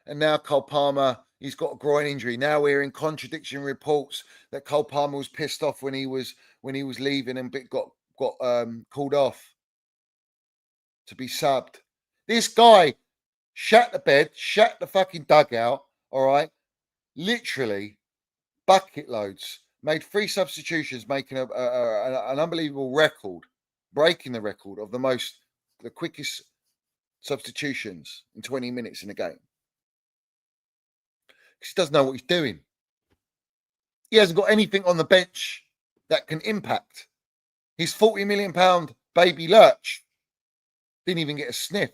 And now Cole Palmer, he's got a groin injury. Now we're in contradiction reports that Cole Palmer was pissed off when he was leaving and got called off to be subbed. This guy shat the bed, shat the fucking dugout, all right? Literally bucket loads. Made 3 substitutions, making an unbelievable record, breaking the record of the quickest substitutions in 20 minutes in a game. Because he doesn't know what he's doing. He hasn't got anything on the bench that can impact. His £40 million baby Lurch didn't even get a sniff.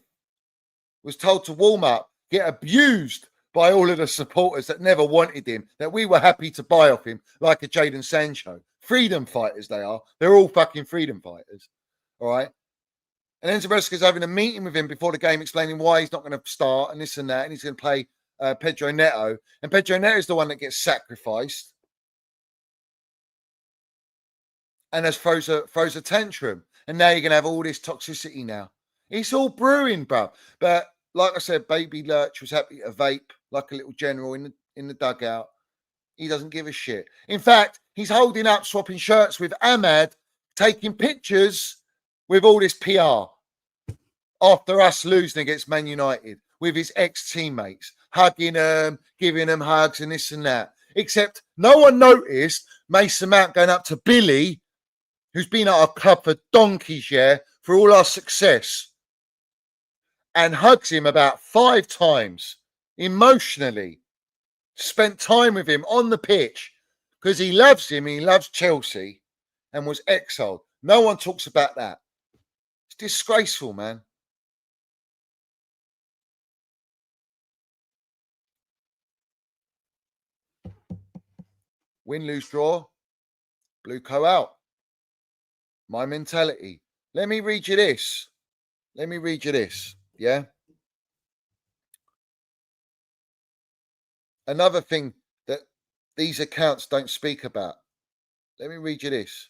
Was told to warm up, get abused by all of the supporters that never wanted him, that we were happy to buy off him, like a Jadon Sancho. Freedom fighters they are. They're all fucking freedom fighters. All right? And Enzo Maresca's having a meeting with him before the game, explaining why he's not going to start and this and that, and he's going to play Pedro Neto. And Pedro Neto is the one that gets sacrificed and has throws a tantrum. And now you're going to have all this toxicity now. It's all brewing, bro. But like I said, baby Lurch was happy to vape like a little general in the dugout. He doesn't give a shit. In fact, he's holding up, swapping shirts with Ahmad, taking pictures with all this PR after us losing against Man United with his ex-teammates, hugging them, giving them hugs and this and that. Except no one noticed Mason Mount going up to Billy, who's been at our club for donkeys, yeah, for all our success, and hugs him about 5 times emotionally, spent time with him on the pitch because he loves him, he loves Chelsea, and was exiled. No one talks about that. It's disgraceful, man. Win, lose, draw. Blue co out. My mentality. Let me read you this. Yeah. Another thing that these accounts don't speak about. Let me read you this.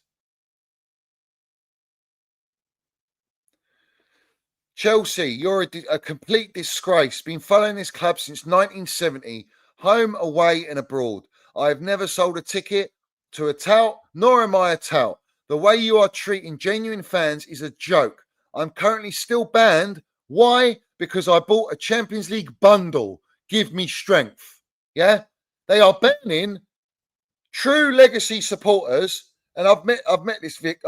Chelsea, you're a complete disgrace. Been following this club since 1970, home, away, and abroad. I have never sold a ticket to a tout, nor am I a tout. The way you are treating genuine fans is a joke. I'm currently still banned. Why? Because I bought a Champions League bundle. Give me strength. Yeah? They are banning true legacy supporters And I've met this Vic.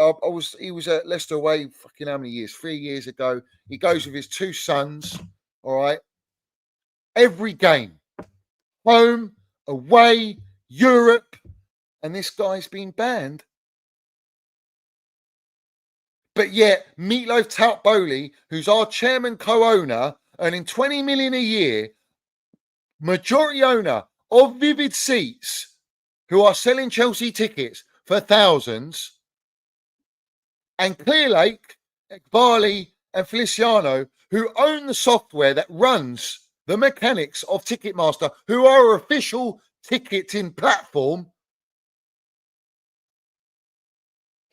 He was at Leicester away fucking how many years? 3 years ago. He goes with his 2 sons. All right. Every game, home, away, Europe, and this guy's been banned. But yet, Meatloaf Tout Bowley, who's our chairman co-owner, earning 20 million a year, majority owner of Vivid Seats, who are selling Chelsea tickets for thousands, and Clearlake, Barley, and Feliciano, who own the software that runs the mechanics of Ticketmaster, who are our official ticketing platform,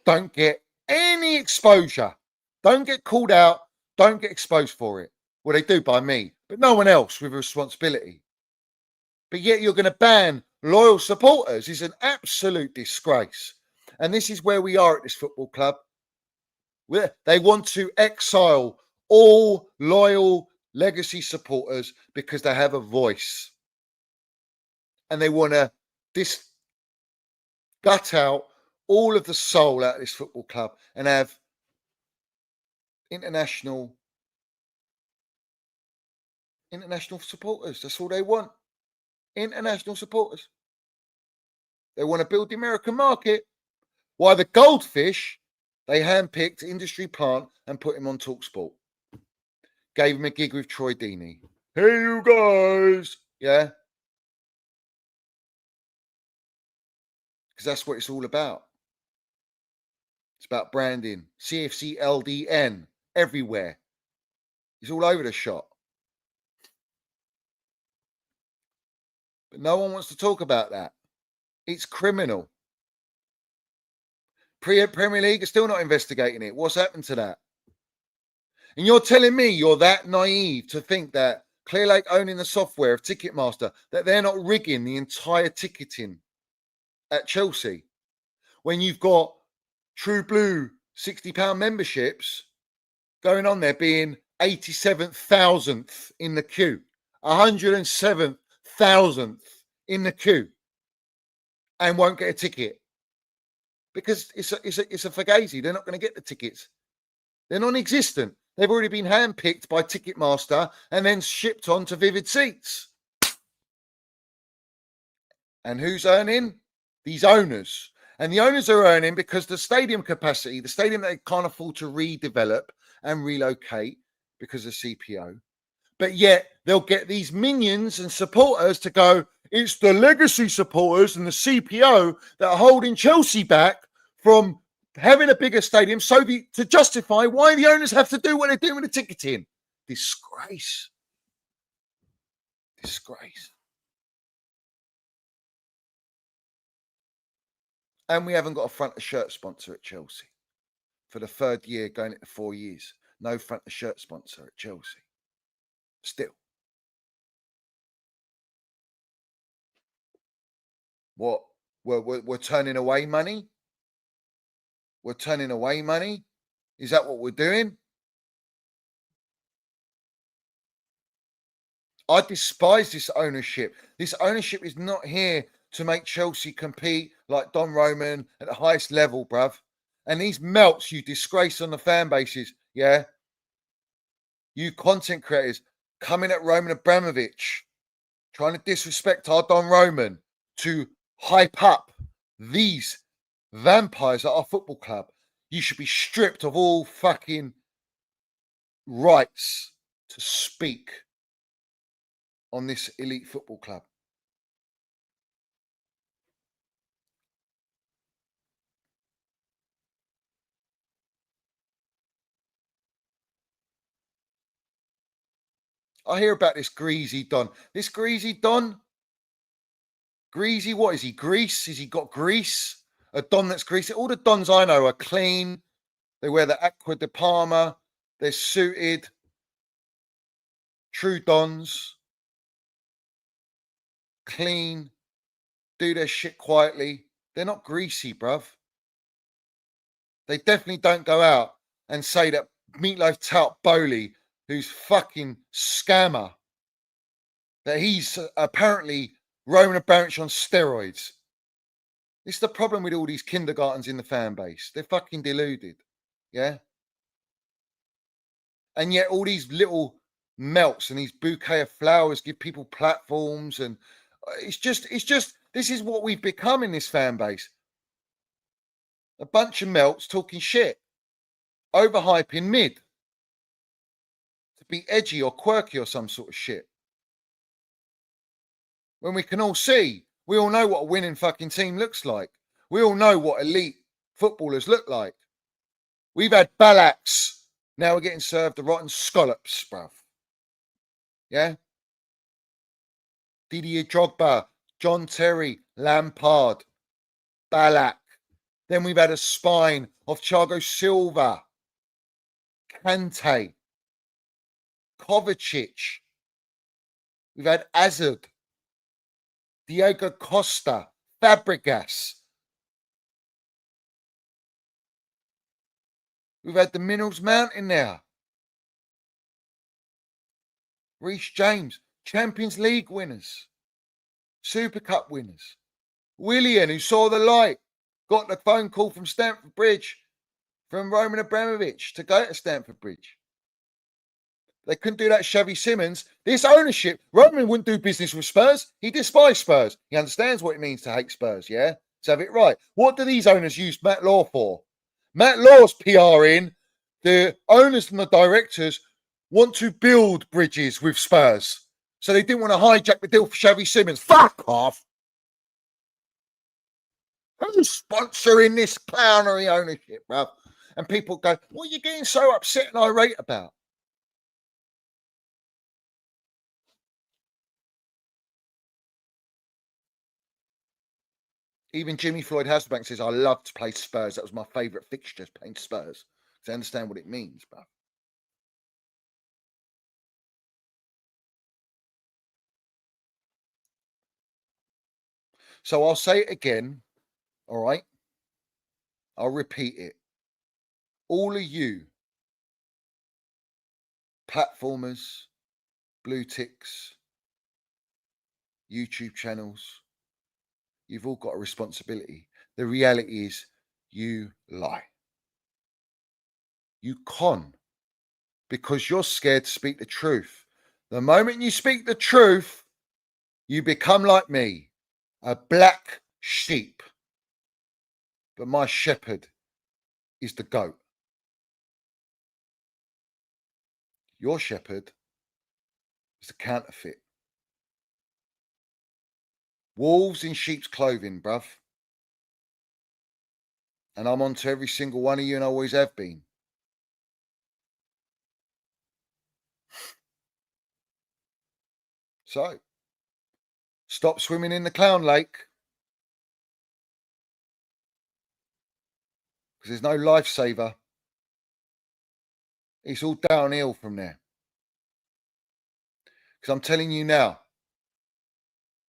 don't get any exposure. Don't get called out. Don't get exposed for it. Well, they do by me, but no one else with a responsibility. But yet you're going to ban loyal supporters is an absolute disgrace. And this is where we are at this football club. They want to exile all loyal legacy supporters because they have a voice. And they want to gut out all of the soul out of this football club and have international supporters. That's all they want. International supporters. They want to build the American market. Why the Goldfish, they handpicked industry plant and put him on TalkSport. Gave him a gig with Troy Deeney. Hey, you guys. Yeah. Because that's what it's all about. It's about branding. CFC LDN everywhere. He's all over the shop. But no one wants to talk about that. It's criminal. Premier League are still not investigating it. What's happened to that? And you're telling me you're that naive to think that Clearlake owning the software of Ticketmaster, that they're not rigging the entire ticketing at Chelsea when you've got True Blue £60 memberships going on there being 87,000th in the queue, 107,000th in the queue, and won't get a ticket because it's a fugazi. They're not going to get the tickets. They're non-existent. They've already been handpicked by Ticketmaster and then shipped on to Vivid Seats. And who's earning? These owners. And the owners are earning because the stadium capacity, the stadium they can't afford to redevelop and relocate because of CPO. But yet they'll get these minions and supporters to go, it's the legacy supporters and the CPO that are holding Chelsea back from having a bigger stadium to justify why the owners have to do what they're doing with the ticketing. Disgrace. Disgrace. And we haven't got a front of shirt sponsor at Chelsea for the 3rd year going into 4 years. No front of shirt sponsor at Chelsea. Still. What? We're turning away money? We're turning away money? Is that what we're doing? I despise this ownership. This ownership is not here to make Chelsea compete like Don Roman at the highest level, bruv. And these melts you disgrace on the fan bases, yeah? You content creators coming at Roman Abramovich, trying to disrespect our Don Roman to hype up these vampires at our football club. You should be stripped of all fucking rights to speak on this elite football club. I hear about this greasy Don. This greasy Don? Greasy, what is he? Grease? Has he got grease? A Don that's greasy? All the Dons I know are clean. They wear the Aqua de Parma. They're suited. True Dons. Clean. Do their shit quietly. They're not greasy, bruv. They definitely don't go out and say that Meatloaf Tout Bowley, who's fucking scammer, that he's apparently Roman Abramovich on steroids. It's the problem with all these kindergartens in the fan base. They're fucking deluded. Yeah. And yet all these little melts and these bouquet of flowers give people platforms. And it's just, this is what we've become in this fan base. A bunch of melts talking shit, overhyping mid to be edgy or quirky or some sort of shit. When we can all see, we all know what a winning fucking team looks like. We all know what elite footballers look like. We've had Balaks. Now we're getting served the rotten scallops, bruv. Yeah? Didier Drogba, John Terry, Lampard, Ballack. Then we've had a spine of Thiago Silva, Kante, Kovacic. We've had Hazard, Diego Costa, Fabregas. We've had the Minerals Mountain now. Reece James, Champions League winners, Super Cup winners. Willian, who saw the light, got the phone call from Stamford Bridge, from Roman Abramovich to go to Stamford Bridge. They couldn't do that, Xavi Simons. This ownership, Roman wouldn't do business with Spurs. He despised Spurs. He understands what it means to hate Spurs, yeah? Let's have it right. What do these owners use Matt Law for? Matt Law's PRing. The owners and the directors want to build bridges with Spurs. So they didn't want to hijack the deal for Xavi Simons. Fuck off. Who's sponsoring this clownery ownership, bruv? And people go, what are you getting so upset and irate about? Even Jimmy Floyd Hasselbank says, I love to play Spurs. That was my favourite fixture, playing Spurs. Because I understand what it means, bruv. So I'll say it again, all right? I'll repeat it. All of you platformers, blue ticks, YouTube channels, you've all got a responsibility. The reality is you lie. You con because you're scared to speak the truth. The moment you speak the truth, you become like me, a black sheep. But my shepherd is the goat. Your shepherd is the counterfeit. Wolves in sheep's clothing, bruv. And I'm on to every single one of you, and I always have been. So, stop swimming in the clown lake. Because there's no lifesaver. It's all downhill from there. Because I'm telling you now,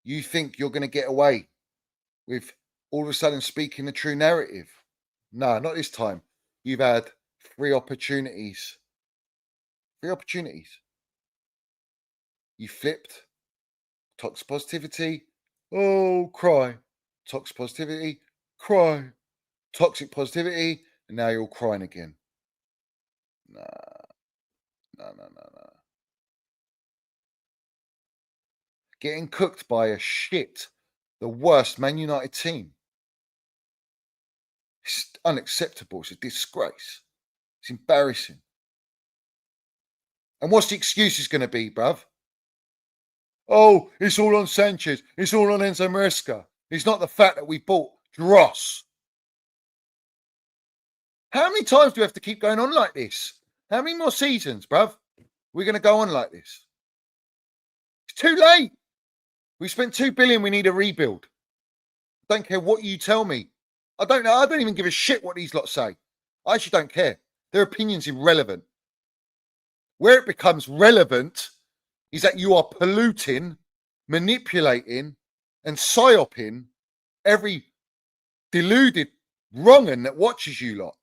you think you're going to get away with all of a sudden speaking the true narrative. No, not this time. You've had 3 opportunities. 3 opportunities. You flipped. Toxic positivity. Oh, cry. Toxic positivity. Cry. Toxic positivity. And now you're all crying again. Nah. No. Getting cooked by a shit, the worst Man United team. It's unacceptable. It's a disgrace. It's embarrassing. And what's the excuses going to be, bruv? Oh, it's all on Sanchez. It's all on Enzo Maresca. It's not the fact that we bought Dross. How many times do we have to keep going on like this? How many more seasons, bruv? We're going to go on like this. It's too late. We spent 2 billion. We need a rebuild. Don't care what you tell me. I don't know. I don't even give a shit what these lot say. I actually don't care. Their opinion's irrelevant. Where it becomes relevant is that you are polluting, manipulating, and psyoping every deluded wrong'un that watches you lot.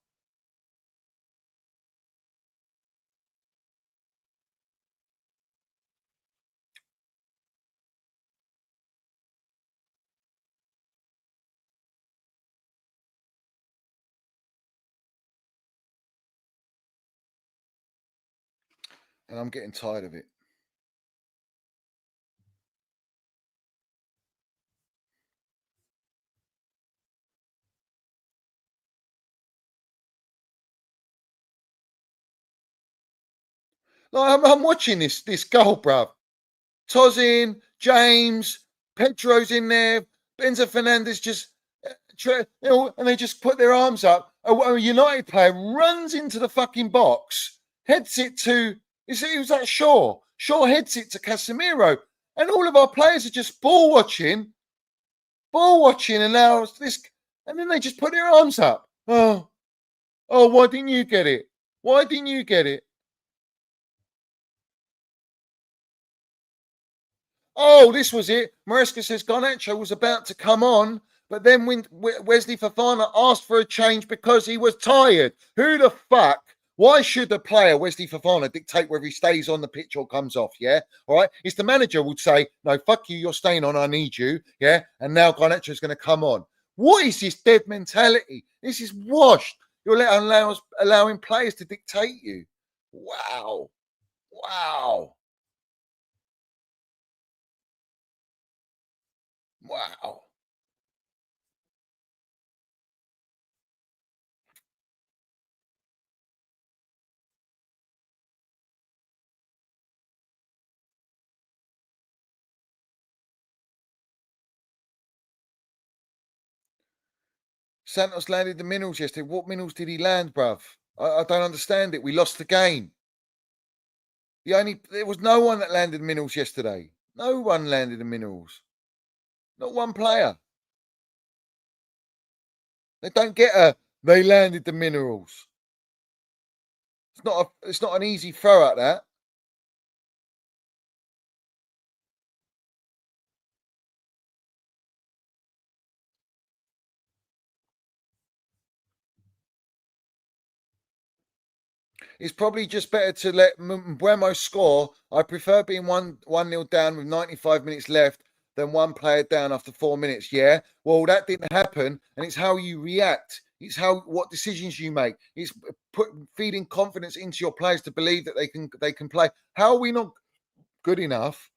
And I'm getting tired of it. Like, I'm watching this goal, bruv. Toz in, James, Pedro's in there, Benzo Fernandez just, and they just put their arms up. A United player runs into the fucking box, heads it to, it was that Shaw. Shaw heads it to Casemiro. And all of our players are just ball watching, and now this, and then they just put their arms up. Oh, why didn't you get it? Why didn't you get it? Oh, this was it. Maresca says Garnacho was about to come on, but then when Wesley Fofana asked for a change because he was tired. Who the fuck? Why should the player, Wesley Fofana, dictate whether he stays on the pitch or comes off, yeah? All right? It's the manager would say, no, fuck you, you're staying on, I need you, yeah? And now Garnacho's going to come on. What is this dead mentality? This is washed. You're allowing players to dictate you. Wow. Wow. Wow. Santos landed the minerals yesterday. What minerals did he land, bruv? I don't understand it. We lost the game. There was no one that landed minerals yesterday. No one landed the minerals. Not one player. They don't get they landed the minerals. It's not an easy throw at that. It's probably just better to let Mbeumo score. I prefer being 1-0 down with 95 minutes left than one player down after 4 minutes. Yeah. Well, that didn't happen, and it's how you react. It's what decisions you make. It's feeding confidence into your players to believe that they can play. How are we not good enough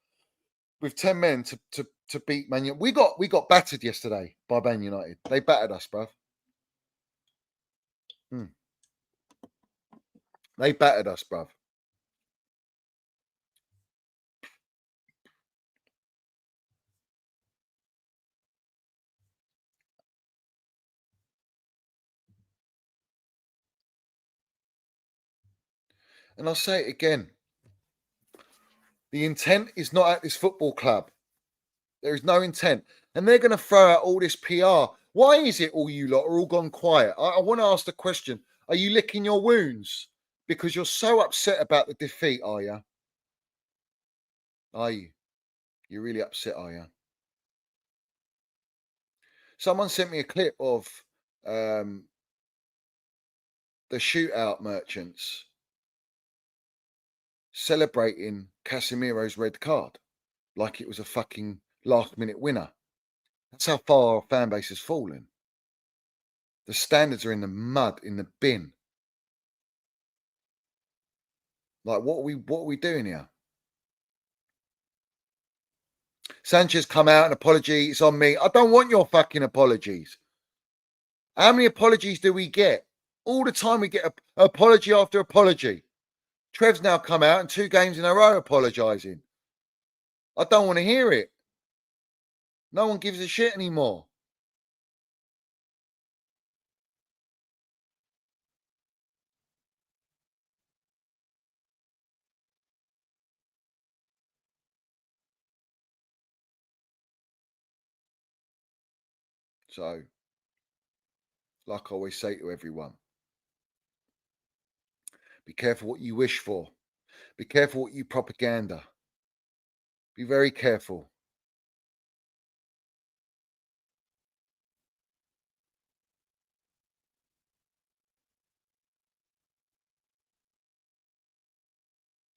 with 10 men to beat Man United? We got battered yesterday by Man United. They battered us, bruv. They battered us, bruv. And I'll say it again. The intent is not at this football club. There is no intent. And they're going to throw out all this PR. Why is it all you lot are all gone quiet? I want to ask the question. Are you licking your wounds? Because you're so upset about the defeat, are you? Are you? You're really upset, are you? Someone sent me a clip of the shootout merchants celebrating Casemiro's red card like it was a fucking last-minute winner. That's how far our fan base has fallen. The standards are in the mud, in the bin. Like, what are we doing here? Sanchez come out and apology. It's on me. I don't want your fucking apologies. How many apologies do we get? All the time we get an apology after apology. Trev's now come out and 2 games in a row apologising. I don't want to hear it. No one gives a shit anymore. So, like I always say to everyone, be careful what you wish for. Be careful what you propaganda. Be very careful.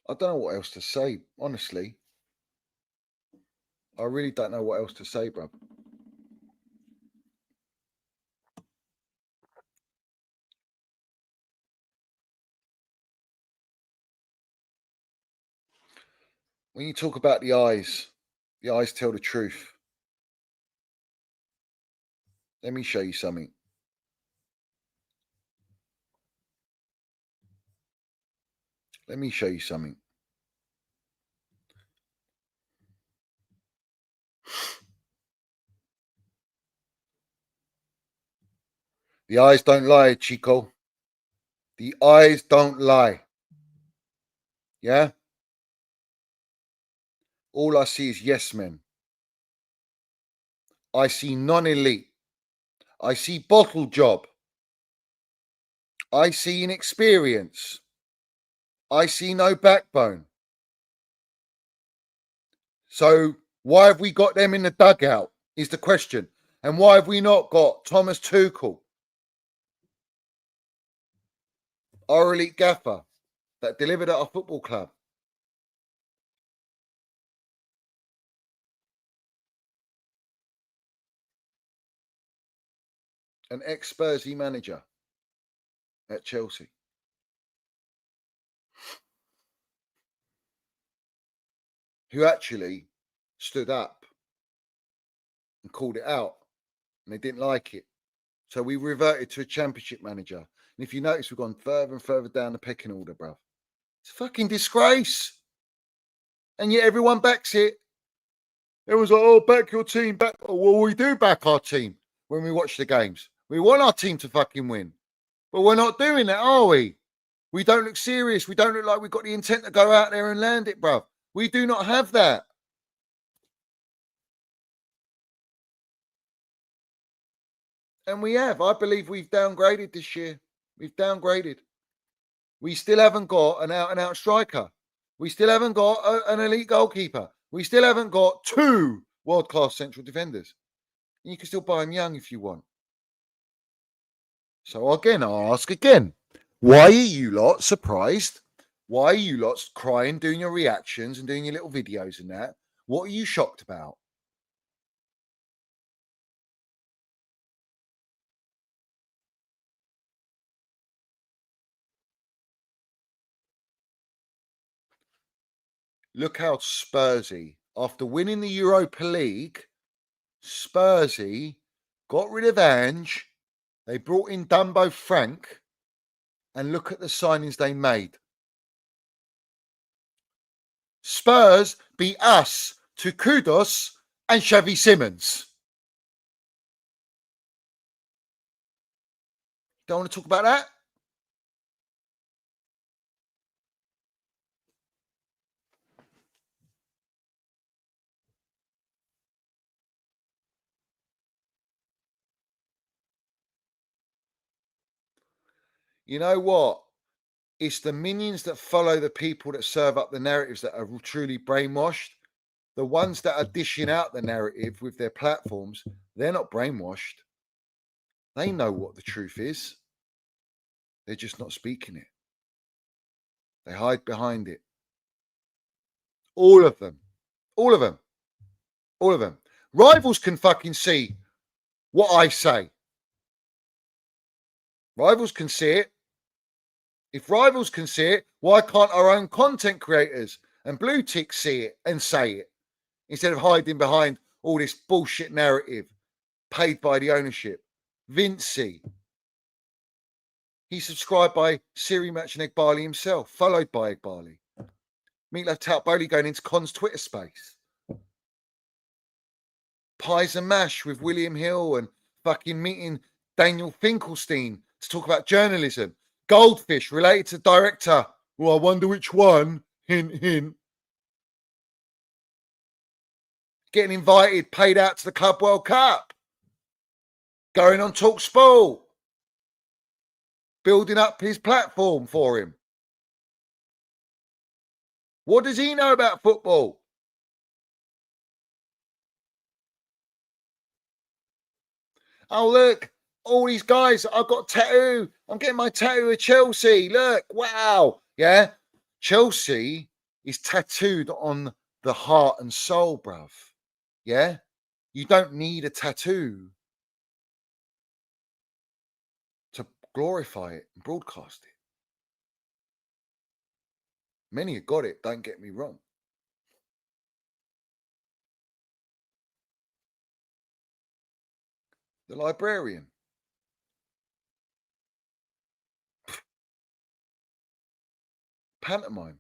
I don't know what else to say, honestly. I really don't know what else to say, bruv. When you talk about the eyes tell the truth. Let me show you something. Let me show you something. The eyes don't lie, Chico. The eyes don't lie. Yeah? All I see is yes men. I see non-elite. I see bottle job. I see inexperience. I see no backbone. So why have we got them in the dugout is the question. And why have we not got Thomas Tuchel, our elite gaffer that delivered at our football club? An ex-Spursy manager at Chelsea. Who actually stood up and called it out, and they didn't like it. So we reverted to a championship manager. And if you notice, we've gone further and further down the pecking order, bruv. It's a fucking disgrace. And yet everyone backs it. Everyone's like, oh, back your team. Back. Oh, well, we do back our team when we watch the games. We want our team to fucking win. But we're not doing that, are we? We don't look serious. We don't look like we've got the intent to go out there and land it, bruv. We do not have that. And we have. I believe we've downgraded this year. We've downgraded. We still haven't got an out-and-out striker. We still haven't got an elite goalkeeper. We still haven't got 2 world-class central defenders. And you can still buy them young if you want. So again, I'll ask again. Why are you lot surprised? Why are you lot crying, doing your reactions and doing your little videos and that? What are you shocked about? Look how Spursy, after winning the Europa League, Spursy got rid of Ange. They brought in Dumbo Frank. And look at the signings they made. Spurs beat us to Kudos and Xavi Simons. Don't want to talk about that? You know what? It's the minions that follow the people that serve up the narratives that are truly brainwashed. The ones that are dishing out the narrative with their platforms, they're not brainwashed. They know what the truth is. They're just not speaking it. They hide behind it. All of them. All of them. All of them. Rivals can fucking see what I say. Rivals can see it. If rivals can see it, why can't our own content creators and blue ticks see it and say it instead of hiding behind all this bullshit narrative paid by the ownership? Vincey, he's subscribed by Siri Match and Egbali himself, followed by Egbali. Meatloaf Talboli going into Con's Twitter space. Pies and Mash with William Hill and fucking meeting Daniel Finkelstein to talk about journalism. Goldfish related to director. Well, I wonder which one. Hint, hint. Getting invited, paid out to the Club World Cup. Going on Talk Sport. Building up his platform for him. What does he know about football? Oh, look. All these guys, I've got a tattoo. I'm getting my tattoo of Chelsea. Look, wow. Yeah. Chelsea is tattooed on the heart and soul, bruv. Yeah. You don't need a tattoo to glorify it and broadcast it. Many have got it, don't get me wrong. The librarian. Pantomime.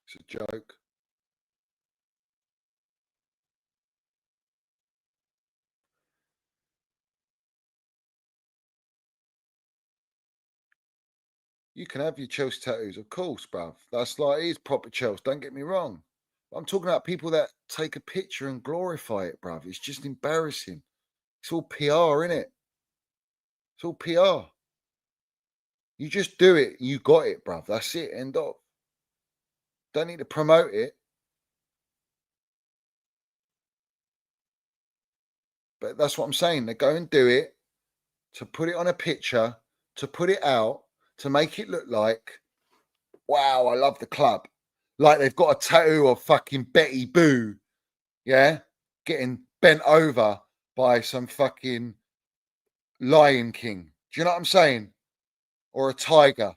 It's a joke. You can have your Chelsea tattoos, of course, bruv. That's like, it is proper Chelsea, don't get me wrong. I'm talking about people that take a picture and glorify it, bruv. It's just embarrassing. It's all PR, innit? It's all PR. You just do it, you got it, bruv. That's it, end of. Don't need to promote it. But that's what I'm saying. They go and do it to put it on a picture, to put it out, to make it look like, wow, I love the club. Like they've got a tattoo of fucking Betty Boo, yeah, getting bent over by some fucking Lion King. Do you know what I'm saying? Or a tiger.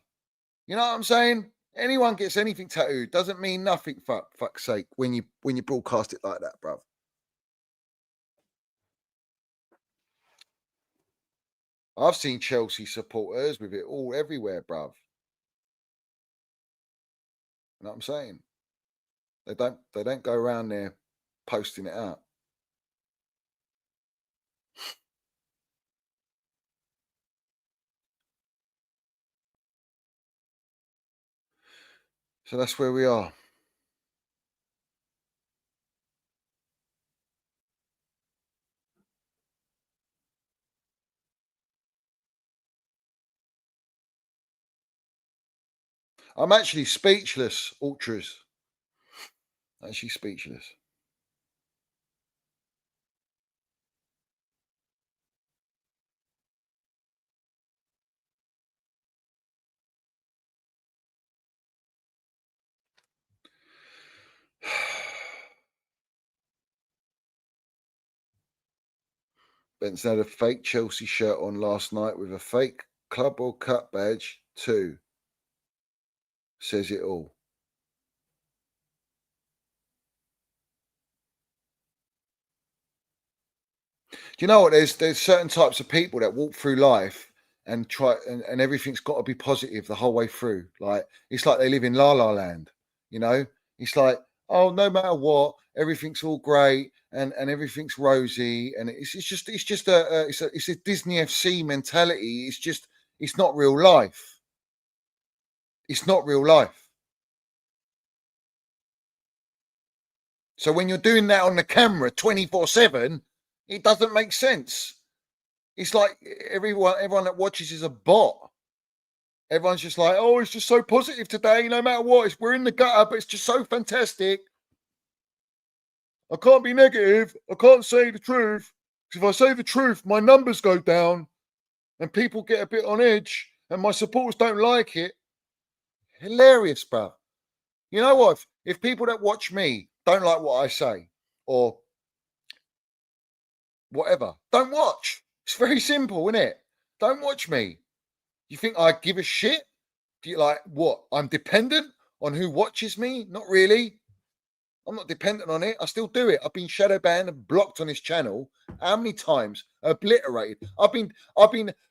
You know what I'm saying? Anyone gets anything tattooed doesn't mean nothing. Fuck's sake, when you broadcast it like that, bruv. I've seen Chelsea supporters with it all everywhere, bruv. You know what I'm saying? They don't go around there posting it out. So that's where we are. I'm actually speechless, ultras. Actually speechless. Benson had a fake Chelsea shirt on last night with a fake Club World Cup badge too. Says it all. Do you know what? There's certain types of people that walk through life and try and everything's got to be positive the whole way through. Like it's like they live in La La Land, you know? It's like, oh, no matter what, everything's all great and everything's rosy, and it's just a Disney FC mentality. It's not real life. It's not real life. So when you're doing that on the camera 24/7, it doesn't make sense. It's like everyone that watches is a bot. Everyone's just like, oh, it's just so positive today. No matter what, we're in the gutter, but it's just so fantastic. I can't be negative. I can't say the truth. Because if I say the truth, my numbers go down and people get a bit on edge and my supporters don't like it. Hilarious, bruv. You know what? If people that watch me don't like what I say or whatever, don't watch. It's very simple, isn't it? Don't watch me. You think I give a shit? Do you like what? I'm dependent on who watches me? Not really. I'm not dependent on it. I still do it. I've been shadow banned and blocked on this channel. How many times? Obliterated. I've been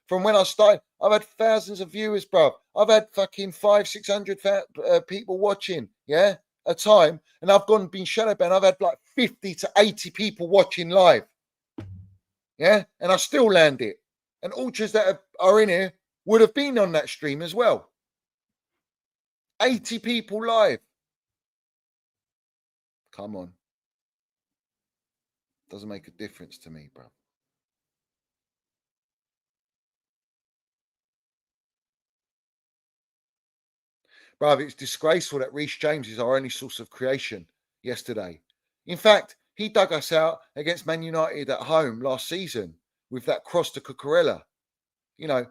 from when I started. I've had thousands of viewers, bruv. I've had fucking 500-600 people watching, yeah, a time, and I've been shadow banned. I've had like 50 to 80 people watching live, yeah, and I still land it. And ultras that are in here would have been on that stream as well. 80 people live. Come on. Doesn't make a difference to me, bro. Bruv, it's disgraceful that Reece James is our only source of creation yesterday. In fact, He dug us out against Man United at home last season with that cross to Cucurella. You know,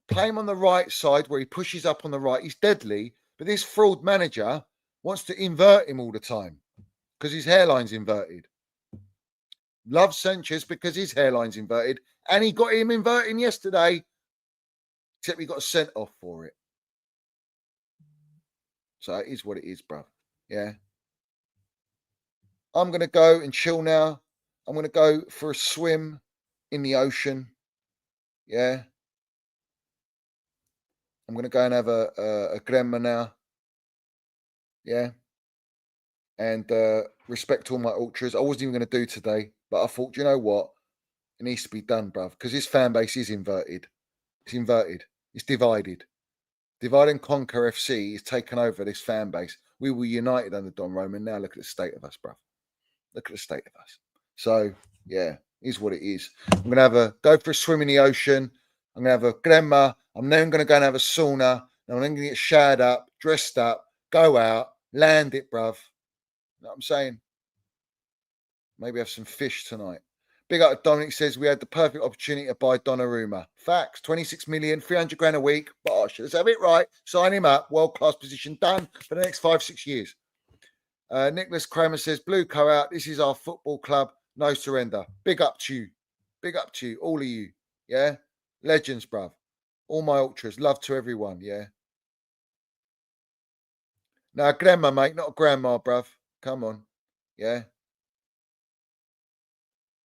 play him on the right side where he pushes up on the right. He's deadly, but this fraud manager wants to invert him all the time because his hairline's inverted. Loves Sanchez because his hairline's inverted, and he got him inverting yesterday, except he got sent off for it. So it is what it is, bruv. Yeah. I'm going to go and chill now. I'm going to go for a swim in the ocean. Yeah. I'm going to go and have a grandma now. Yeah. And respect all my ultras. I wasn't even going to do today, but I thought, you know what? It needs to be done, bruv, because his fan base is inverted. It's inverted. It's divided. Divide and Conquer FC is taken over this fan base. We were united under Don Roman. Now look at the state of us, bruv. Look at the state of us. So, yeah, is what it is. I'm going to go for a swim in the ocean. I'm going to have a grandma. I'm then going to go and have a sauna. And I'm then going to get showered up, dressed up, go out, land it, bruv. You know what I'm saying? Maybe have some fish tonight. Big up Dominic says we had the perfect opportunity to buy Donnarumma. Facts, 26 million, 300 grand a week. Bosh, let's have it right. Sign him up. World-class position done for the next 5-6 years. Nicholas Kramer says, Blue Co out. This is our football club. No surrender. Big up to you. Big up to you. All of you. Yeah? Legends, bruv. All my ultras. Love to everyone. Yeah? Now, grandma, mate. Not a grandma, bruv. Come on. Yeah?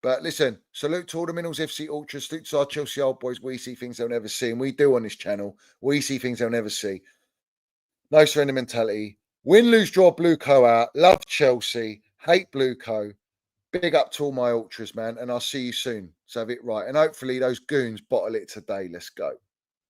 But listen, salute to all the Minerals FC ultras. Salute to our Chelsea old boys. We see things they'll never see. And we do on this channel. We see things they'll never see. No surrender mentality. Win, lose, draw, Blue Co out. Love Chelsea. Hate Blue Co. Big up to all my ultras, man. And I'll see you soon. So have it right. And hopefully those goons bottle it today. Let's go.